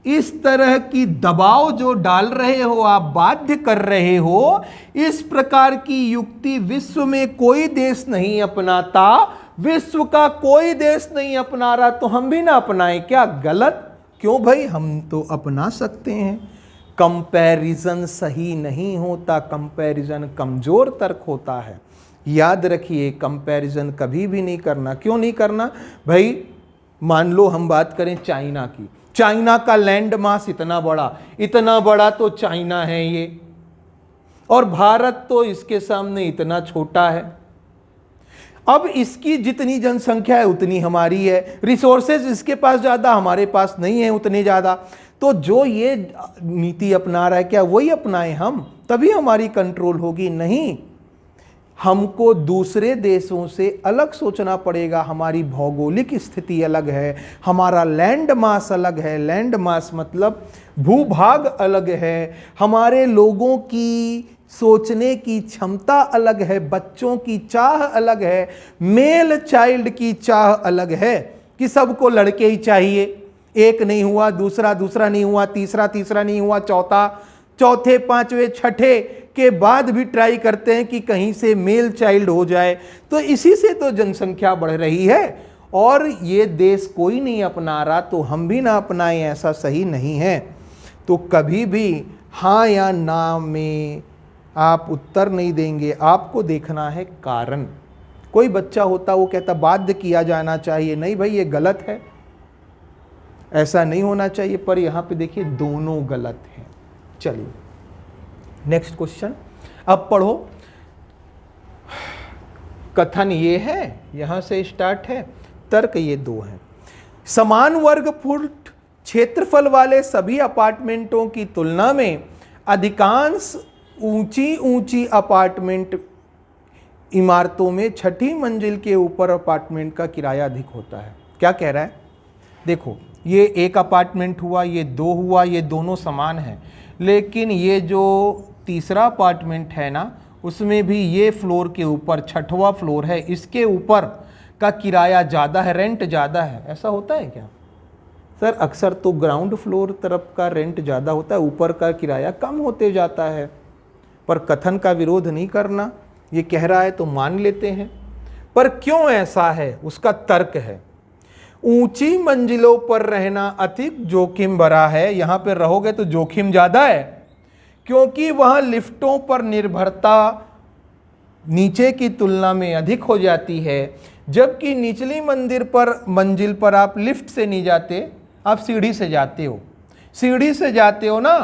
इस तरह की दबाव जो डाल रहे हो आप, बाध्य कर रहे हो, इस प्रकार की युक्ति विश्व में कोई देश नहीं अपनाता, विश्व का कोई देश नहीं अपना रहा, तो हम भी ना अपनाएं क्या? गलत क्यों भाई, हम तो अपना सकते हैं। कंपैरिजन सही नहीं होता, कंपैरिजन कमजोर तर्क होता है। याद रखिए, कंपैरिजन कभी भी नहीं करना। क्यों नहीं करना भाई? मान लो हम बात करें चाइना की, चाइना का लैंड मास इतना बड़ा तो चाइना है ये, और भारत तो इसके सामने इतना छोटा है। अब इसकी जितनी जनसंख्या है उतनी हमारी है, रिसोर्सेज इसके पास ज्यादा, हमारे पास नहीं है उतने ज्यादा। तो जो ये नीति अपना रहा है क्या वही अपनाएं हम, तभी हमारी कंट्रोल होगी? नहीं, हमको दूसरे देशों से अलग सोचना पड़ेगा। हमारी भौगोलिक स्थिति अलग है, हमारा लैंड मास अलग है, लैंड मास मतलब भूभाग अलग है, हमारे लोगों की सोचने की क्षमता अलग है, बच्चों की चाह अलग है, मेल चाइल्ड की चाह अलग है कि सबको लड़के ही चाहिए। एक नहीं हुआ, दूसरा नहीं हुआ, तीसरा नहीं हुआ, चौथे, पांचवे, छठे, के बाद भी ट्राई करते हैं कि कहीं से मेल चाइल्ड हो जाए। तो इसी से तो जनसंख्या बढ़ रही है और ये देश कोई नहीं अपना रहा, तो हम भी ना अपनाएं, ऐसा सही नहीं है। तो कभी भी हाँ या ना में आप उत्तर नहीं देंगे, आपको देखना है कारण। कोई बच्चा होता वो कहता बाध्य किया जाना चाहिए, नहीं भाई ये गलत है, ऐसा नहीं होना चाहिए, पर यहाँ पे देखिए दोनों गलत हैं। चलिए नेक्स्ट क्वेश्चन अब पढ़ो। कथन ये है, यहां से स्टार्ट है, तर्क ये दो हैं। समान वर्ग फुट क्षेत्रफल वाले सभी अपार्टमेंटों की तुलना में अधिकांश ऊंची ऊंची अपार्टमेंट इमारतों में छठी मंजिल के ऊपर अपार्टमेंट का किराया अधिक होता है। क्या कह रहा है? देखो ये एक अपार्टमेंट हुआ, ये दो हुआ, ये दोनों समान हैं, लेकिन ये जो तीसरा अपार्टमेंट है ना, उसमें भी ये फ्लोर के ऊपर छठवां फ्लोर है, इसके ऊपर का किराया ज़्यादा है, रेंट ज़्यादा है। ऐसा होता है क्या सर? अक्सर तो ग्राउंड फ्लोर तरफ का रेंट ज़्यादा होता है, ऊपर का किराया कम होते जाता है। पर कथन का विरोध नहीं करना, ये कह रहा है तो मान लेते हैं। पर क्यों ऐसा है उसका तर्क है। ऊंची मंजिलों पर रहना अधिक जोखिम भरा है, यहां पर रहोगे तो जोखिम ज़्यादा है, क्योंकि वहां लिफ्टों पर निर्भरता नीचे की तुलना में अधिक हो जाती है, जबकि निचली मंजिल पर आप लिफ्ट से नहीं जाते, आप सीढ़ी से जाते हो। सीढ़ी से जाते हो ना,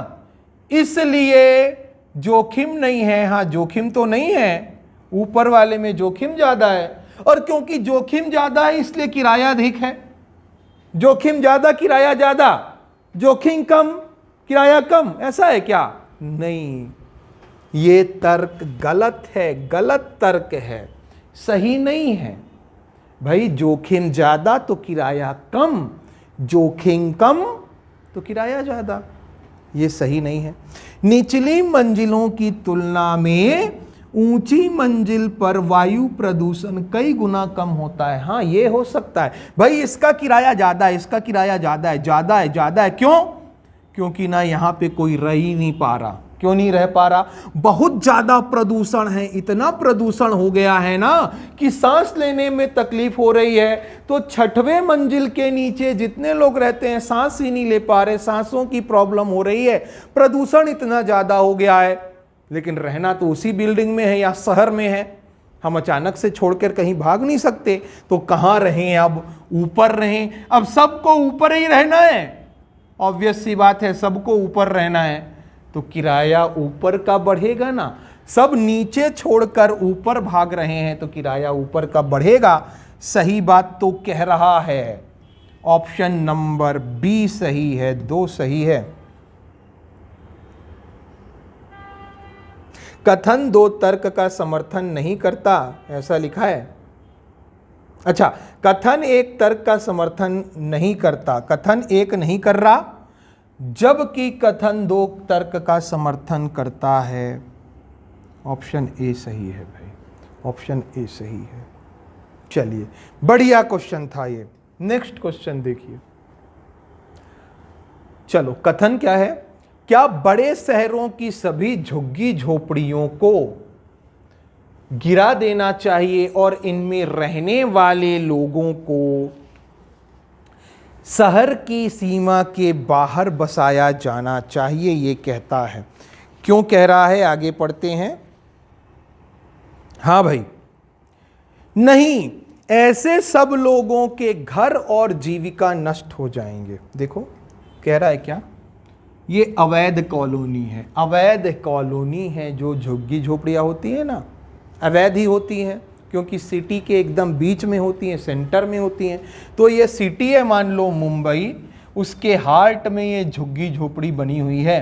इसलिए जोखिम नहीं है। हाँ जोखिम तो नहीं है, ऊपर वाले में जोखिम ज़्यादा है, और क्योंकि जोखिम ज़्यादा है इसलिए किराया अधिक है। जोखिम ज़्यादा किराया ज़्यादा, जोखिम कम किराया कम, ऐसा है क्या? नहीं, ये तर्क गलत है, गलत तर्क है, सही नहीं है। भाई जोखिम ज़्यादा तो किराया कम, जोखिम कम तो किराया ज़्यादा, ये सही नहीं है। निचली मंजिलों की तुलना में ऊंची मंजिल पर वायु प्रदूषण कई गुना कम होता है। हाँ ये हो सकता है, भाई इसका किराया ज़्यादा है, इसका किराया ज़्यादा है, ज़्यादा है, ज़्यादा है। क्यों? क्योंकि ना यहाँ पे कोई रह ही नहीं पा रहा। क्यों नहीं रह पा रहा? बहुत ज़्यादा प्रदूषण है, इतना प्रदूषण हो गया है ना कि सांस लेने में तकलीफ हो रही है। तो छठवें मंजिल के नीचे जितने लोग रहते हैं सांस ही नहीं ले पा रहे, सांसों की प्रॉब्लम हो रही है, प्रदूषण इतना ज़्यादा हो गया है। लेकिन रहना तो उसी बिल्डिंग में है या शहर में है, हम अचानक से छोड़कर कहीं भाग नहीं सकते, तो कहाँ रहें? अब ऊपर रहें। अब सबको ऊपर ही रहना है, ऑब्वियस सी बात है, सबको ऊपर रहना है, तो किराया ऊपर का बढ़ेगा ना। सब नीचे छोड़कर ऊपर भाग रहे हैं तो किराया ऊपर का बढ़ेगा। सही बात तो कह रहा है, ऑप्शन नंबर बी सही है, 2 सही है। कथन 2 तर्क का समर्थन नहीं करता, ऐसा लिखा है। अच्छा, कथन 1 तर्क का समर्थन नहीं करता, कथन 1 नहीं कर रहा, जबकि कथन 2 तर्क का समर्थन करता है। ऑप्शन ए सही है भाई, ऑप्शन ए सही है। चलिए बढ़िया क्वेश्चन था ये। नेक्स्ट क्वेश्चन देखिए। चलो कथन क्या है? क्या बड़े शहरों की सभी झुग्गी झोपड़ियों को गिरा देना चाहिए और इनमें रहने वाले लोगों को शहर की सीमा के बाहर बसाया जाना चाहिए? ये कहता है। क्यों कह रहा है, आगे पढ़ते हैं। हाँ भाई, नहीं, ऐसे सब लोगों के घर और जीविका नष्ट हो जाएंगे। देखो कह रहा है क्या, ये अवैध कॉलोनी है, अवैध कॉलोनी है। जो झुग्गी झोपड़ियाँ होती है ना, अवैध ही होती हैं, क्योंकि सिटी के एकदम बीच में होती हैं, सेंटर में होती हैं। तो ये सिटी है, मान लो मुंबई, उसके हार्ट में ये झुग्गी झोपड़ी बनी हुई है।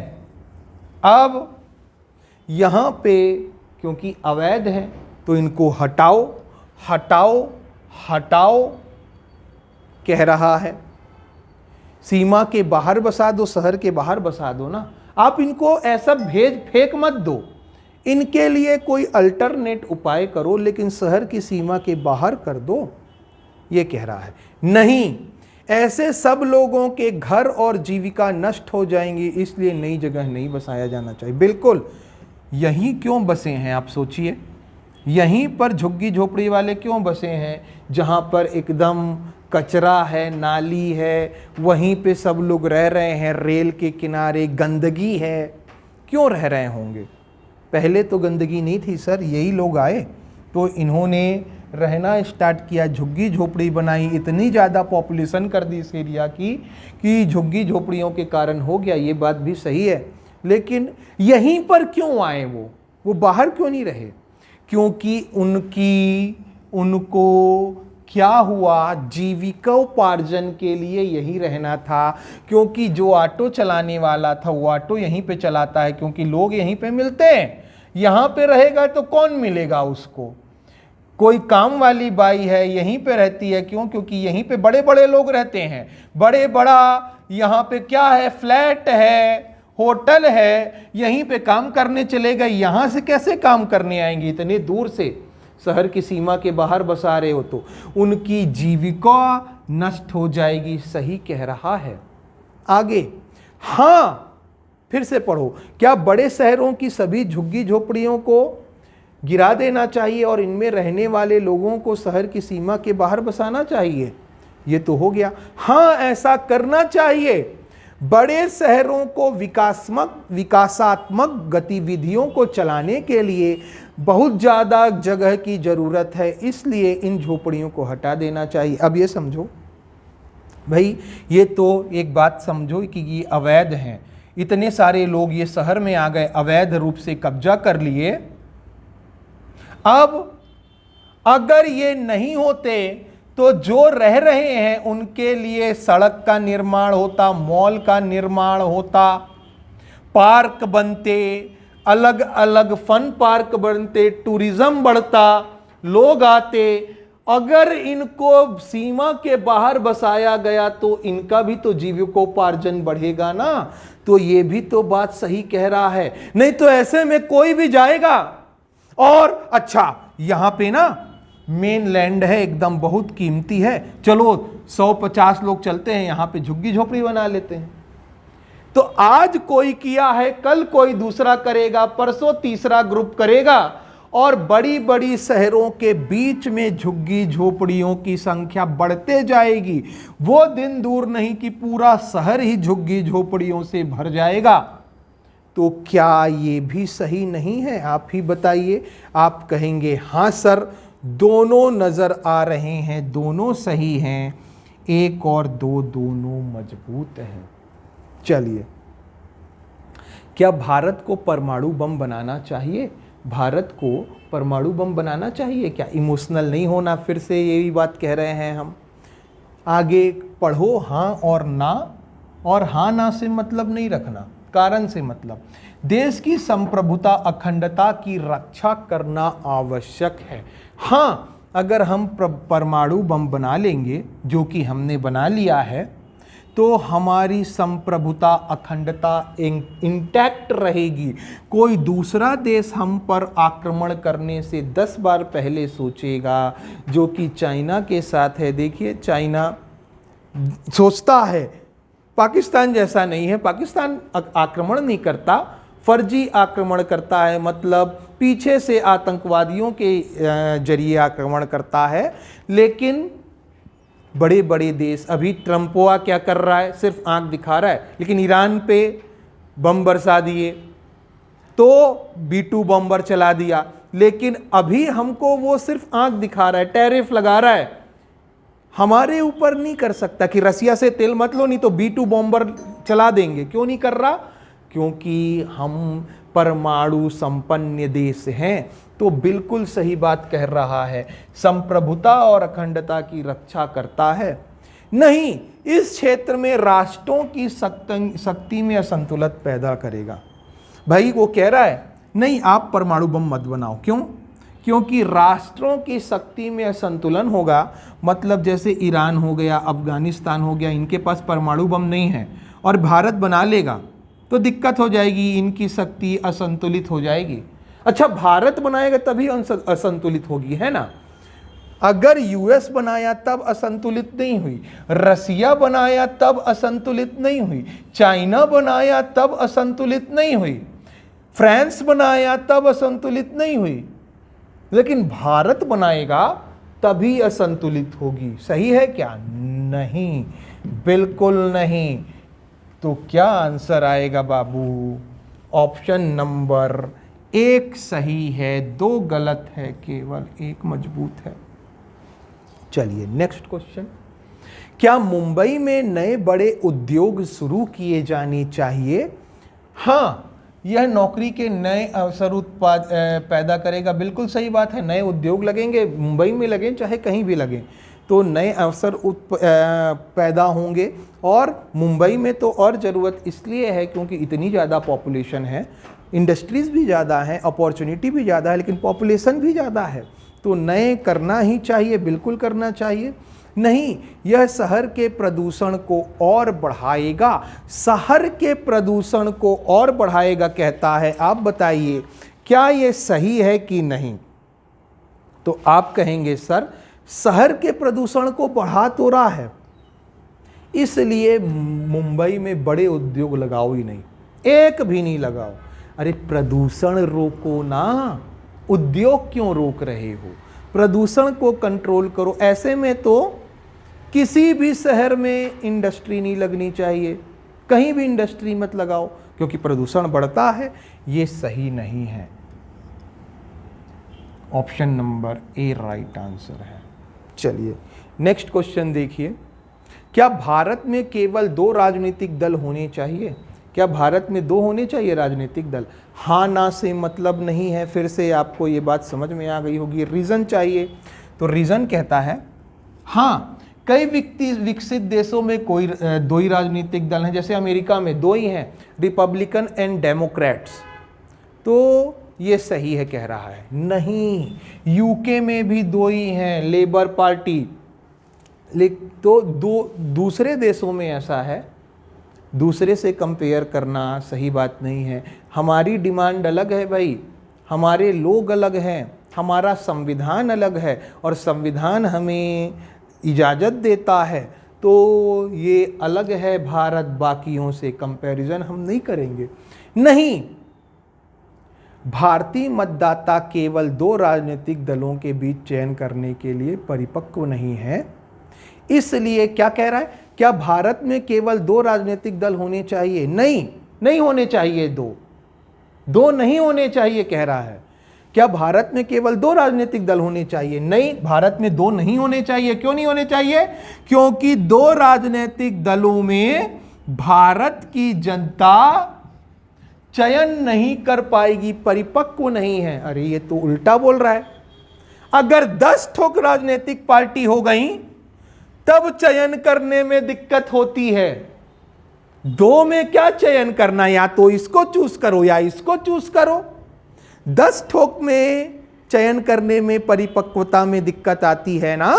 अब यहाँ पे क्योंकि अवैध है तो इनको हटाओ हटाओ हटाओ कह रहा है। सीमा के बाहर बसा दो, शहर के बाहर बसा दो ना, आप इनको ऐसा भेज फेंक मत दो, इनके लिए कोई अल्टरनेट उपाय करो, लेकिन शहर की सीमा के बाहर कर दो, ये कह रहा है। नहीं, ऐसे सब लोगों के घर और जीविका नष्ट हो जाएंगी, इसलिए नई जगह नहीं बसाया जाना चाहिए। बिल्कुल यहीं क्यों बसे हैं आप सोचिए। यहीं पर झुग्गी झोपड़ी वाले क्यों बसे हैं, जहाँ पर एकदम कचरा है, नाली है, वहीं पे सब लोग रह रहे हैं, रेल के किनारे गंदगी है, क्यों रह रहे होंगे। पहले तो गंदगी नहीं थी सर, यही लोग आए तो इन्होंने रहना स्टार्ट किया, झुग्गी झोपड़ी बनाई, इतनी ज़्यादा पॉपुलेशन कर दी इस एरिया की कि झुग्गी झोपड़ियों के कारण हो गया। ये बात भी सही है, लेकिन यहीं पर क्यों आए वो बाहर क्यों नहीं रहे। क्योंकि उनको क्या हुआ, जीविकोपार्जन के लिए यही रहना था। क्योंकि जो ऑटो चलाने वाला था वो ऑटो यहीं पे चलाता है, क्योंकि लोग यहीं पे मिलते हैं। यहाँ पे रहेगा तो कौन मिलेगा उसको। कोई काम वाली बाई है यहीं पे रहती है, क्यों, क्योंकि यहीं पे बड़े बड़े लोग रहते हैं, बड़ा यहाँ पे क्या है, फ्लैट है, होटल है, यहीं पे काम करने चले गए। यहाँ से कैसे काम करने आएंगे, इतने दूर से, शहर की सीमा के बाहर बसा रहे हो तो उनकी जीविका नष्ट हो जाएगी। सही कह रहा है। आगे, हाँ, फिर से पढ़ो, क्या बड़े शहरों की सभी झुग्गी झोपड़ियों को गिरा देना चाहिए और इनमें रहने वाले लोगों को शहर की सीमा के बाहर बसाना चाहिए। ये तो हो गया। हाँ, ऐसा करना चाहिए। बड़े शहरों को विकासात्मक गतिविधियों को चलाने के लिए बहुत ज़्यादा जगह की ज़रूरत है, इसलिए इन झोपड़ियों को हटा देना चाहिए। अब ये समझो भाई, ये तो एक बात समझो कि ये अवैध हैं। इतने सारे लोग ये शहर में आ गए, अवैध रूप से कब्जा कर लिए। अब अगर ये नहीं होते तो जो रह रहे हैं उनके लिए सड़क का निर्माण होता, मॉल का निर्माण होता, पार्क बनते, अलग अलग फन पार्क बनते, टूरिज्म बढ़ता, लोग आते। अगर इनको सीमा के बाहर बसाया गया तो इनका भी तो जीविकोपार्जन बढ़ेगा ना। तो ये भी तो बात सही कह रहा है। नहीं तो ऐसे में कोई भी जाएगा और अच्छा यहां पे ना मेन लैंड है, एकदम बहुत कीमती है, चलो 150 लोग चलते हैं, यहां पे झुग्गी झोपड़ी बना लेते हैं। तो आज कोई किया है, कल कोई दूसरा करेगा, परसों तीसरा ग्रुप करेगा, और बड़ी बड़ी शहरों के बीच में झुग्गी झोपड़ियों की संख्या बढ़ते जाएगी। वो दिन दूर नहीं कि पूरा शहर ही झुग्गी झोपड़ियों से भर जाएगा। तो क्या ये भी सही नहीं है, आप ही बताइए। आप कहेंगे हाँ सर, दोनों नजर आ रहे हैं, दोनों सही हैं, एक और दो दोनों मजबूत हैं। चलिए, क्या भारत को परमाणु बम बनाना चाहिए? भारत को परमाणु बम बनाना चाहिए क्या? इमोशनल नहीं होना, फिर से यही बात कह रहे हैं हम। आगे पढ़ो, हाँ और ना, और हाँ ना से मतलब नहीं रखना, कारण से मतलब। देश की संप्रभुता अखंडता की रक्षा करना आवश्यक है। हाँ, अगर हम परमाणु बम बना लेंगे, जो कि हमने बना लिया है, तो हमारी संप्रभुता अखंडता इंटैक्ट रहेगी। कोई दूसरा देश हम पर आक्रमण करने से 10 बार पहले सोचेगा, जो कि चाइना के साथ है। देखिए, चाइना सोचता है, पाकिस्तान जैसा नहीं है। पाकिस्तान आक्रमण नहीं करता, फर्जी आक्रमण करता है, मतलब पीछे से आतंकवादियों के जरिए आक्रमण करता है। लेकिन बड़े बड़े देश, अभी ट्रम्पोआ क्या कर रहा है, सिर्फ आंख दिखा रहा है, लेकिन ईरान पे बम बरसा दिए, तो B2 बम्बर चला दिया, लेकिन अभी हमको वो सिर्फ आंख दिखा रहा है, टैरिफ लगा रहा है। हमारे ऊपर नहीं कर सकता कि रसिया से तेल मत लो, नहीं तो B2 बम्बर चला देंगे। क्यों नहीं कर रहा? क्योंकि हम परमाणु संपन्न देश हैं। तो बिल्कुल सही बात कह रहा है, संप्रभुता और अखंडता की रक्षा करता है। नहीं, इस क्षेत्र में राष्ट्रों की शक्ति में असंतुलन पैदा करेगा। भाई वो कह रहा है नहीं, आप परमाणु बम मत बनाओ। क्यों? क्योंकि राष्ट्रों की शक्ति में असंतुलन होगा। मतलब जैसे ईरान हो गया, अफगानिस्तान हो गया, इनके पास परमाणु बम नहीं है और भारत बना लेगा तो दिक्कत हो जाएगी, इनकी शक्ति असंतुलित हो जाएगी। अच्छा, भारत बनाएगा तभी असंतुलित होगी, है ना। अगर यूएस बनाया तब असंतुलित नहीं हुई, रसिया बनाया तब असंतुलित नहीं हुई, चाइना बनाया तब असंतुलित नहीं हुई, फ्रांस बनाया तब असंतुलित नहीं हुई, लेकिन भारत बनाएगा तभी असंतुलित होगी। सही है क्या? नहीं, बिल्कुल नहीं। तो क्या आंसर आएगा बाबू? ऑप्शन नंबर 1 सही है, 2 गलत है, केवल 1 मजबूत है। चलिए नेक्स्ट क्वेश्चन। क्या मुंबई में नए बड़े उद्योग शुरू किए जाने चाहिए? हाँ, यह नौकरी के नए अवसर पैदा करेगा। बिल्कुल सही बात है, नए उद्योग लगेंगे, मुंबई में लगें चाहे कहीं भी लगें, तो नए अवसर पैदा होंगे। और मुंबई में तो और ज़रूरत इसलिए है क्योंकि इतनी ज़्यादा पॉपुलेशन है, इंडस्ट्रीज़ भी ज़्यादा हैं, अपॉर्चुनिटी भी ज़्यादा है, लेकिन पॉपुलेशन भी ज़्यादा है, तो नए करना ही चाहिए, बिल्कुल करना चाहिए। नहीं, यह शहर के प्रदूषण को और बढ़ाएगा, शहर के प्रदूषण को और बढ़ाएगा कहता है। आप बताइए क्या ये सही है कि नहीं? तो आप कहेंगे सर शहर के प्रदूषण को बढ़ा तो रहा है, इसलिए मुंबई में बड़े उद्योग लगाओ ही नहीं, एक भी नहीं लगाओ। अरे प्रदूषण रोको ना, उद्योग क्यों रोक रहे हो? प्रदूषण को कंट्रोल करो। ऐसे में तो किसी भी शहर में इंडस्ट्री नहीं लगनी चाहिए, कहीं भी इंडस्ट्री मत लगाओ क्योंकि प्रदूषण बढ़ता है। ये सही नहीं है। Option number A right answer है। चलिए नेक्स्ट क्वेश्चन देखिए। क्या भारत में केवल 2 राजनीतिक दल होने चाहिए? क्या भारत में 2 होने चाहिए राजनीतिक दल? हाँ ना से मतलब नहीं है। फिर से आपको ये बात समझ में आ गई होगी। रीज़न चाहिए, तो रीज़न कहता है हाँ, कई विकसित देशों में कोई 2 ही राजनीतिक दल हैं, जैसे अमेरिका में 2 ही हैं, रिपब्लिकन एंड डेमोक्रेट्स, तो ये सही है कह रहा है। नहीं, यूके में भी 2 ही हैं, लेबर पार्टी। तो दूसरे देशों में ऐसा है, दूसरे से कंपेयर करना सही बात नहीं है। हमारी डिमांड अलग है भाई, हमारे लोग अलग हैं, हमारा संविधान अलग है, और संविधान हमें इजाज़त देता है, तो ये अलग है भारत, बाकियों से कंपैरिजन हम नहीं करेंगे। नहीं, भारतीय मतदाता केवल 2 राजनीतिक दलों के बीच चयन करने के लिए परिपक्व नहीं है। इसलिए क्या कह रहा है? क्या भारत में केवल 2 राजनीतिक दल होने चाहिए? नहीं, नहीं होने चाहिए, 2 नहीं होने चाहिए कह रहा है। क्या भारत में केवल 2 राजनीतिक दल होने चाहिए? नहीं, भारत में 2 नहीं होने चाहिए। क्यों नहीं होने चाहिए? क्योंकि 2 राजनीतिक दलों में भारत की जनता चयन नहीं कर पाएगी, परिपक्व नहीं है। अरे ये तो उल्टा बोल रहा है। अगर 10 ठोक राजनीतिक पार्टी हो गई तब चयन करने में दिक्कत होती है। 2 में क्या चयन करना? या तो इसको चूज करो या इसको चूज करो। 10 ठोक में चयन करने में, परिपक्वता में दिक्कत आती है ना।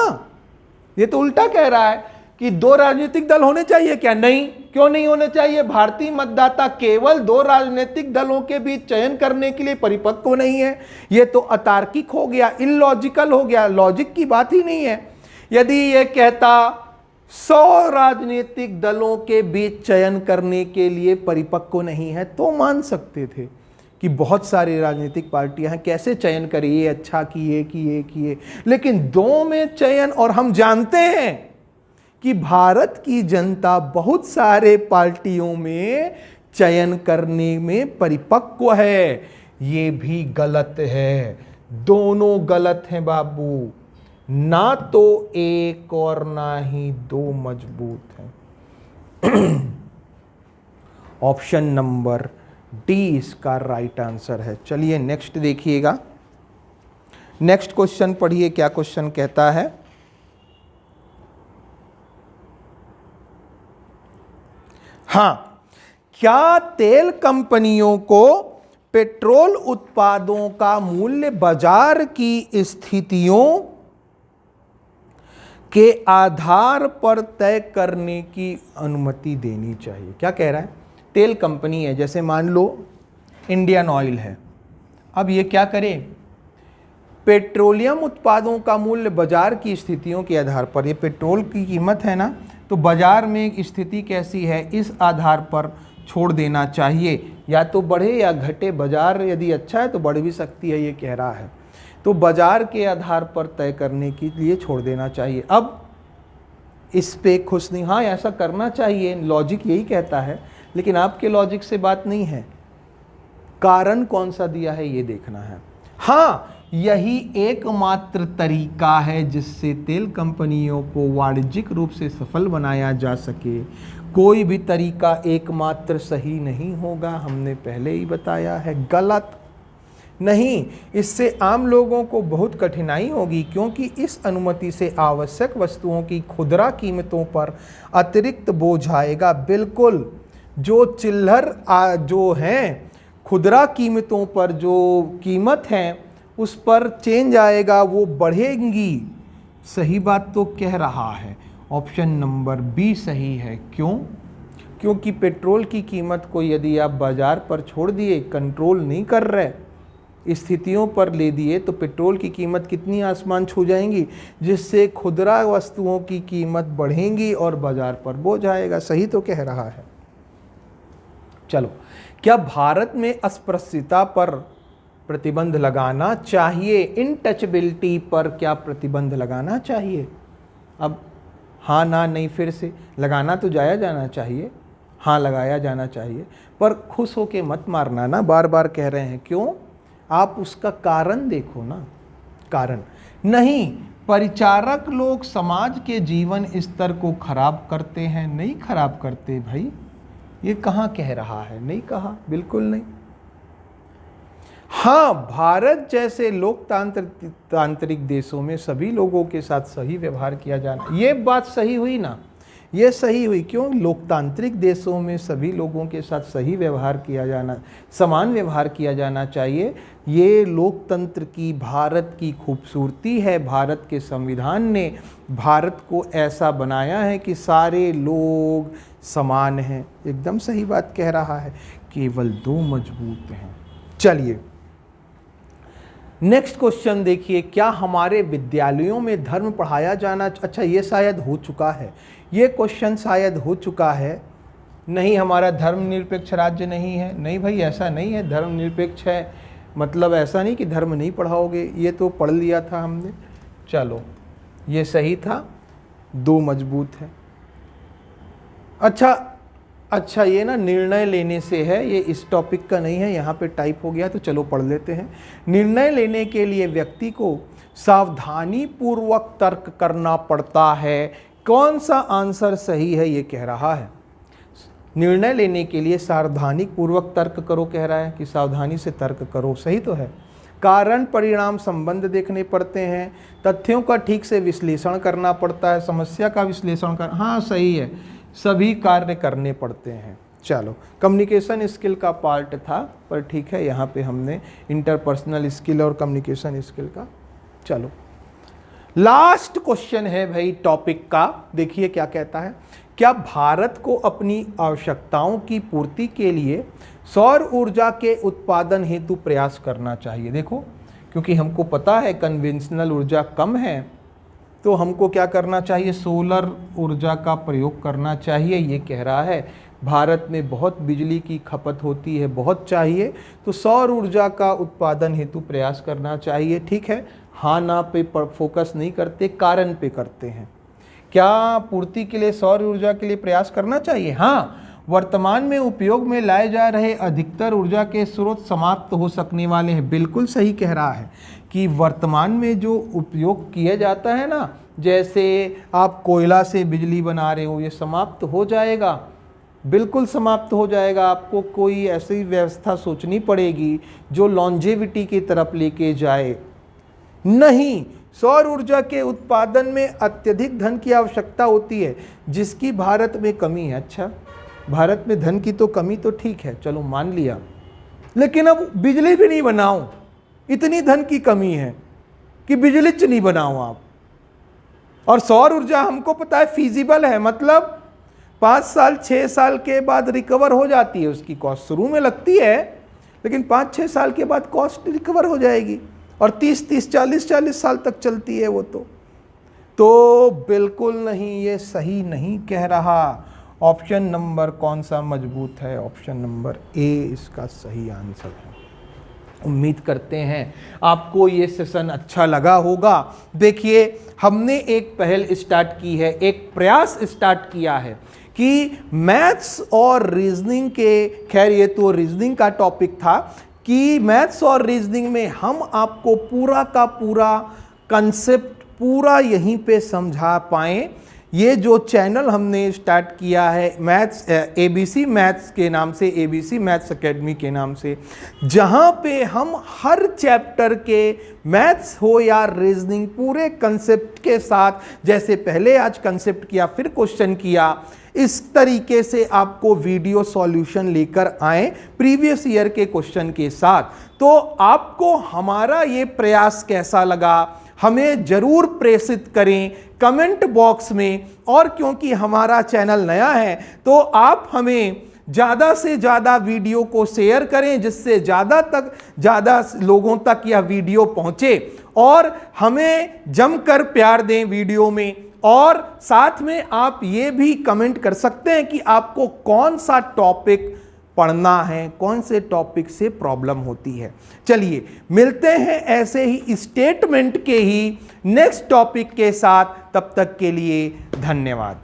ये तो उल्टा कह रहा है कि 2 राजनीतिक दल होने चाहिए क्या? नहीं। क्यों नहीं होने चाहिए? भारतीय मतदाता केवल 2 राजनीतिक दलों के बीच चयन करने के लिए परिपक्व नहीं है। ये तो अतार्किक हो गया, इलॉजिकल हो गया, लॉजिक की बात ही नहीं है। यदि ये कहता 100 राजनीतिक दलों के बीच चयन करने के लिए परिपक्व नहीं है तो मान सकते थे कि बहुत सारी राजनीतिक पार्टियां हैं, कैसे चयन करें, ये अच्छा किए, लेकिन 2 में चयन। और हम जानते हैं कि भारत की जनता बहुत सारे पार्टियों में चयन करने में परिपक्व है। ये भी गलत है, दोनों गलत हैं बाबू। ना तो एक और ना ही 2 मजबूत हैं। ऑप्शन नंबर डी इसका राइट आंसर है। चलिए नेक्स्ट देखिएगा। नेक्स्ट क्वेश्चन पढ़िए, क्या क्वेश्चन कहता है? हां, क्या तेल कंपनियों को पेट्रोल उत्पादों का मूल्य बाजार की स्थितियों के आधार पर तय करने की अनुमति देनी चाहिए? क्या कह रहा है? तेल कंपनी है, जैसे मान लो इंडियन ऑयल है। अब ये क्या करे? पेट्रोलियम उत्पादों का मूल्य बाजार की स्थितियों के आधार पर, ये पेट्रोल की कीमत है ना, तो बाजार में स्थिति कैसी है इस आधार पर छोड़ देना चाहिए। या तो बढ़े या घटे, बाजार यदि अच्छा है तो बढ़ भी सकती है, ये कह रहा है। तो बाजार के आधार पर तय करने के लिए छोड़ देना चाहिए। अब इस पे खुश नहीं, हाँ ऐसा करना चाहिए, लॉजिक यही कहता है, लेकिन आपके लॉजिक से बात नहीं है, कारण कौन सा दिया है ये देखना है। हाँ, यही एकमात्र तरीका है जिससे तेल कंपनियों को वाणिज्यिक रूप से सफल बनाया जा सके। कोई भी तरीका एकमात्र सही नहीं होगा, हमने पहले ही बताया है, गलत नहीं। इससे आम लोगों को बहुत कठिनाई होगी, क्योंकि इस अनुमति से आवश्यक वस्तुओं की खुदरा कीमतों पर अतिरिक्त बोझ आएगा। बिल्कुल, जो चिल्लर जो हैं खुदरा कीमतों पर जो कीमत है उस पर चेंज आएगा, वो बढ़ेंगी। सही बात तो कह रहा है, ऑप्शन नंबर बी सही है। क्यों? क्योंकि पेट्रोल की कीमत को यदि आप बाजार पर छोड़ दिए, कंट्रोल नहीं कर रहे, स्थितियों पर ले दिए, तो पेट्रोल की कीमत कितनी आसमान छू जाएंगी, जिससे खुदरा वस्तुओं की कीमत बढ़ेंगी और बाजार पर बोझ आएगा। सही तो कह रहा है। चलो, क्या भारत में अस्पृश्यता पर प्रतिबंध लगाना चाहिए? इनटचेबिलिटी पर क्या प्रतिबंध लगाना चाहिए? अब हाँ ना नहीं, फिर से लगाना तो जाना चाहिए, हाँ लगाया जाना चाहिए, पर खुश होके मत मारना ना, बार बार कह रहे हैं। क्यों? आप उसका कारण देखो ना। कारण नहीं, परिचारक लोग समाज के जीवन स्तर को खराब करते हैं, नहीं खराब करते भाई। ये कहाँ कह रहा है? नहीं कहा, बिल्कुल नहीं। हाँ, भारत जैसे लोकतांत्रिक देशों में सभी लोगों के साथ सही व्यवहार किया जाना, ये बात सही हुई ना, ये सही हुई। क्यों? लोकतांत्रिक देशों में सभी लोगों के साथ सही व्यवहार किया जाना, समान व्यवहार किया जाना चाहिए। ये लोकतंत्र की भारत की खूबसूरती है। भारत के संविधान ने भारत को ऐसा बनाया है कि सारे लोग समान हैं। एकदम सही बात कह रहा है, केवल 2 मजबूत हैं। चलिए नेक्स्ट क्वेश्चन देखिए, क्या हमारे विद्यालयों में धर्म पढ़ाया जाना? अच्छा, ये शायद हो चुका है, ये क्वेश्चन शायद हो चुका है। नहीं, हमारा धर्मनिरपेक्ष राज्य नहीं है। नहीं भाई, ऐसा नहीं है। धर्मनिरपेक्ष है मतलब ऐसा नहीं कि धर्म नहीं पढ़ाओगे, ये तो पढ़ लिया था हमने। चलो, ये सही था, 2 मजबूत है। अच्छा, ये ना निर्णय लेने से है, ये इस टॉपिक का नहीं है, यहाँ पे टाइप हो गया तो चलो पढ़ लेते हैं। निर्णय लेने के लिए व्यक्ति को सावधानी पूर्वक तर्क करना पड़ता है। कौन सा आंसर सही है? ये कह रहा है निर्णय लेने के लिए सावधानी पूर्वक तर्क करो, कह रहा है कि सावधानी से तर्क करो। सही तो है। कारण परिणाम संबंध देखने पड़ते हैं, तथ्यों का ठीक से विश्लेषण करना पड़ता है, समस्या का विश्लेषण कर, हाँ सही है, सभी कार्य करने पड़ते हैं। चलो, कम्युनिकेशन स्किल का पार्ट था, पर ठीक है, यहाँ पे हमने इंटरपर्सनल स्किल और कम्युनिकेशन स्किल का। चलो, लास्ट क्वेश्चन है भाई टॉपिक का, देखिए क्या कहता है। क्या भारत को अपनी आवश्यकताओं की पूर्ति के लिए सौर ऊर्जा के उत्पादन हेतु प्रयास करना चाहिए? देखो, क्योंकि हमको पता है कन्वेंशनल ऊर्जा कम है, तो हमको क्या करना चाहिए? सोलर ऊर्जा का प्रयोग करना चाहिए। ये कह रहा है भारत में बहुत बिजली की खपत होती है, बहुत चाहिए, तो सौर ऊर्जा का उत्पादन हेतु प्रयास करना चाहिए। ठीक है, हाँ ना पे फोकस नहीं करते, कारण पे करते हैं। क्या पूर्ति के लिए सौर ऊर्जा के लिए प्रयास करना चाहिए? हाँ, वर्तमान में उपयोग में लाए जा रहे अधिकतर ऊर्जा के स्रोत समाप्त हो सकने वाले हैं। बिल्कुल सही कह रहा है कि वर्तमान में जो उपयोग किया जाता है ना, जैसे आप कोयला से बिजली बना रहे हो, ये समाप्त हो जाएगा, बिल्कुल समाप्त हो जाएगा। आपको कोई ऐसी व्यवस्था सोचनी पड़ेगी जो लॉन्जेविटी की तरफ लेके जाए। नहीं, सौर ऊर्जा के उत्पादन में अत्यधिक धन की आवश्यकता होती है, जिसकी भारत में कमी है। अच्छा, भारत में धन की तो कमी तो ठीक है, चलो मान लिया, लेकिन अब बिजली भी नहीं बनाओ, इतनी धन की कमी है कि बिजली नहीं बनाओ आप। और सौर ऊर्जा हमको पता है फीजिबल है, मतलब 5 साल 6 साल के बाद रिकवर हो जाती है उसकी कॉस्ट। शुरू में लगती है, लेकिन 5-6 साल के बाद कॉस्ट रिकवर हो जाएगी, और 30-30 40-40 साल तक चलती है वो तो बिल्कुल नहीं, ये सही नहीं कह रहा। ऑप्शन नंबर कौन सा मजबूत है? ऑप्शन नंबर ए इसका सही आंसर है। उम्मीद करते हैं आपको ये सेशन अच्छा लगा होगा। देखिए, हमने एक पहल स्टार्ट की है, एक प्रयास स्टार्ट किया है कि मैथ्स और रीजनिंग के, खैर ये तो रीजनिंग का टॉपिक था, कि मैथ्स और रीजनिंग में हम आपको पूरा का पूरा कंसेप्ट पूरा यहीं पे समझा पाएं। ये जो चैनल हमने स्टार्ट किया है मैथ्स, ABC मैथ्स के नाम से, ABC मैथ्स एकेडमी के नाम से, जहाँ पे हम हर चैप्टर के मैथ्स हो या रीजनिंग पूरे कंसेप्ट के साथ, जैसे पहले आज कंसेप्ट किया फिर क्वेश्चन किया, इस तरीके से आपको वीडियो सॉल्यूशन लेकर आए प्रीवियस ईयर के क्वेश्चन के साथ। तो आपको हमारा ये प्रयास कैसा लगा हमें जरूर प्रेषित करें कमेंट बॉक्स में। और क्योंकि हमारा चैनल नया है तो आप हमें ज़्यादा से ज़्यादा वीडियो को शेयर करें, जिससे ज़्यादा लोगों तक यह वीडियो पहुँचे, और हमें जमकर प्यार दें वीडियो में। और साथ में आप ये भी कमेंट कर सकते हैं कि आपको कौन सा टॉपिक पढ़ना है, कौन से टॉपिक से प्रॉब्लम होती है। चलिए मिलते हैं ऐसे ही स्टेटमेंट के ही नेक्स्ट टॉपिक के साथ, तब तक के लिए धन्यवाद।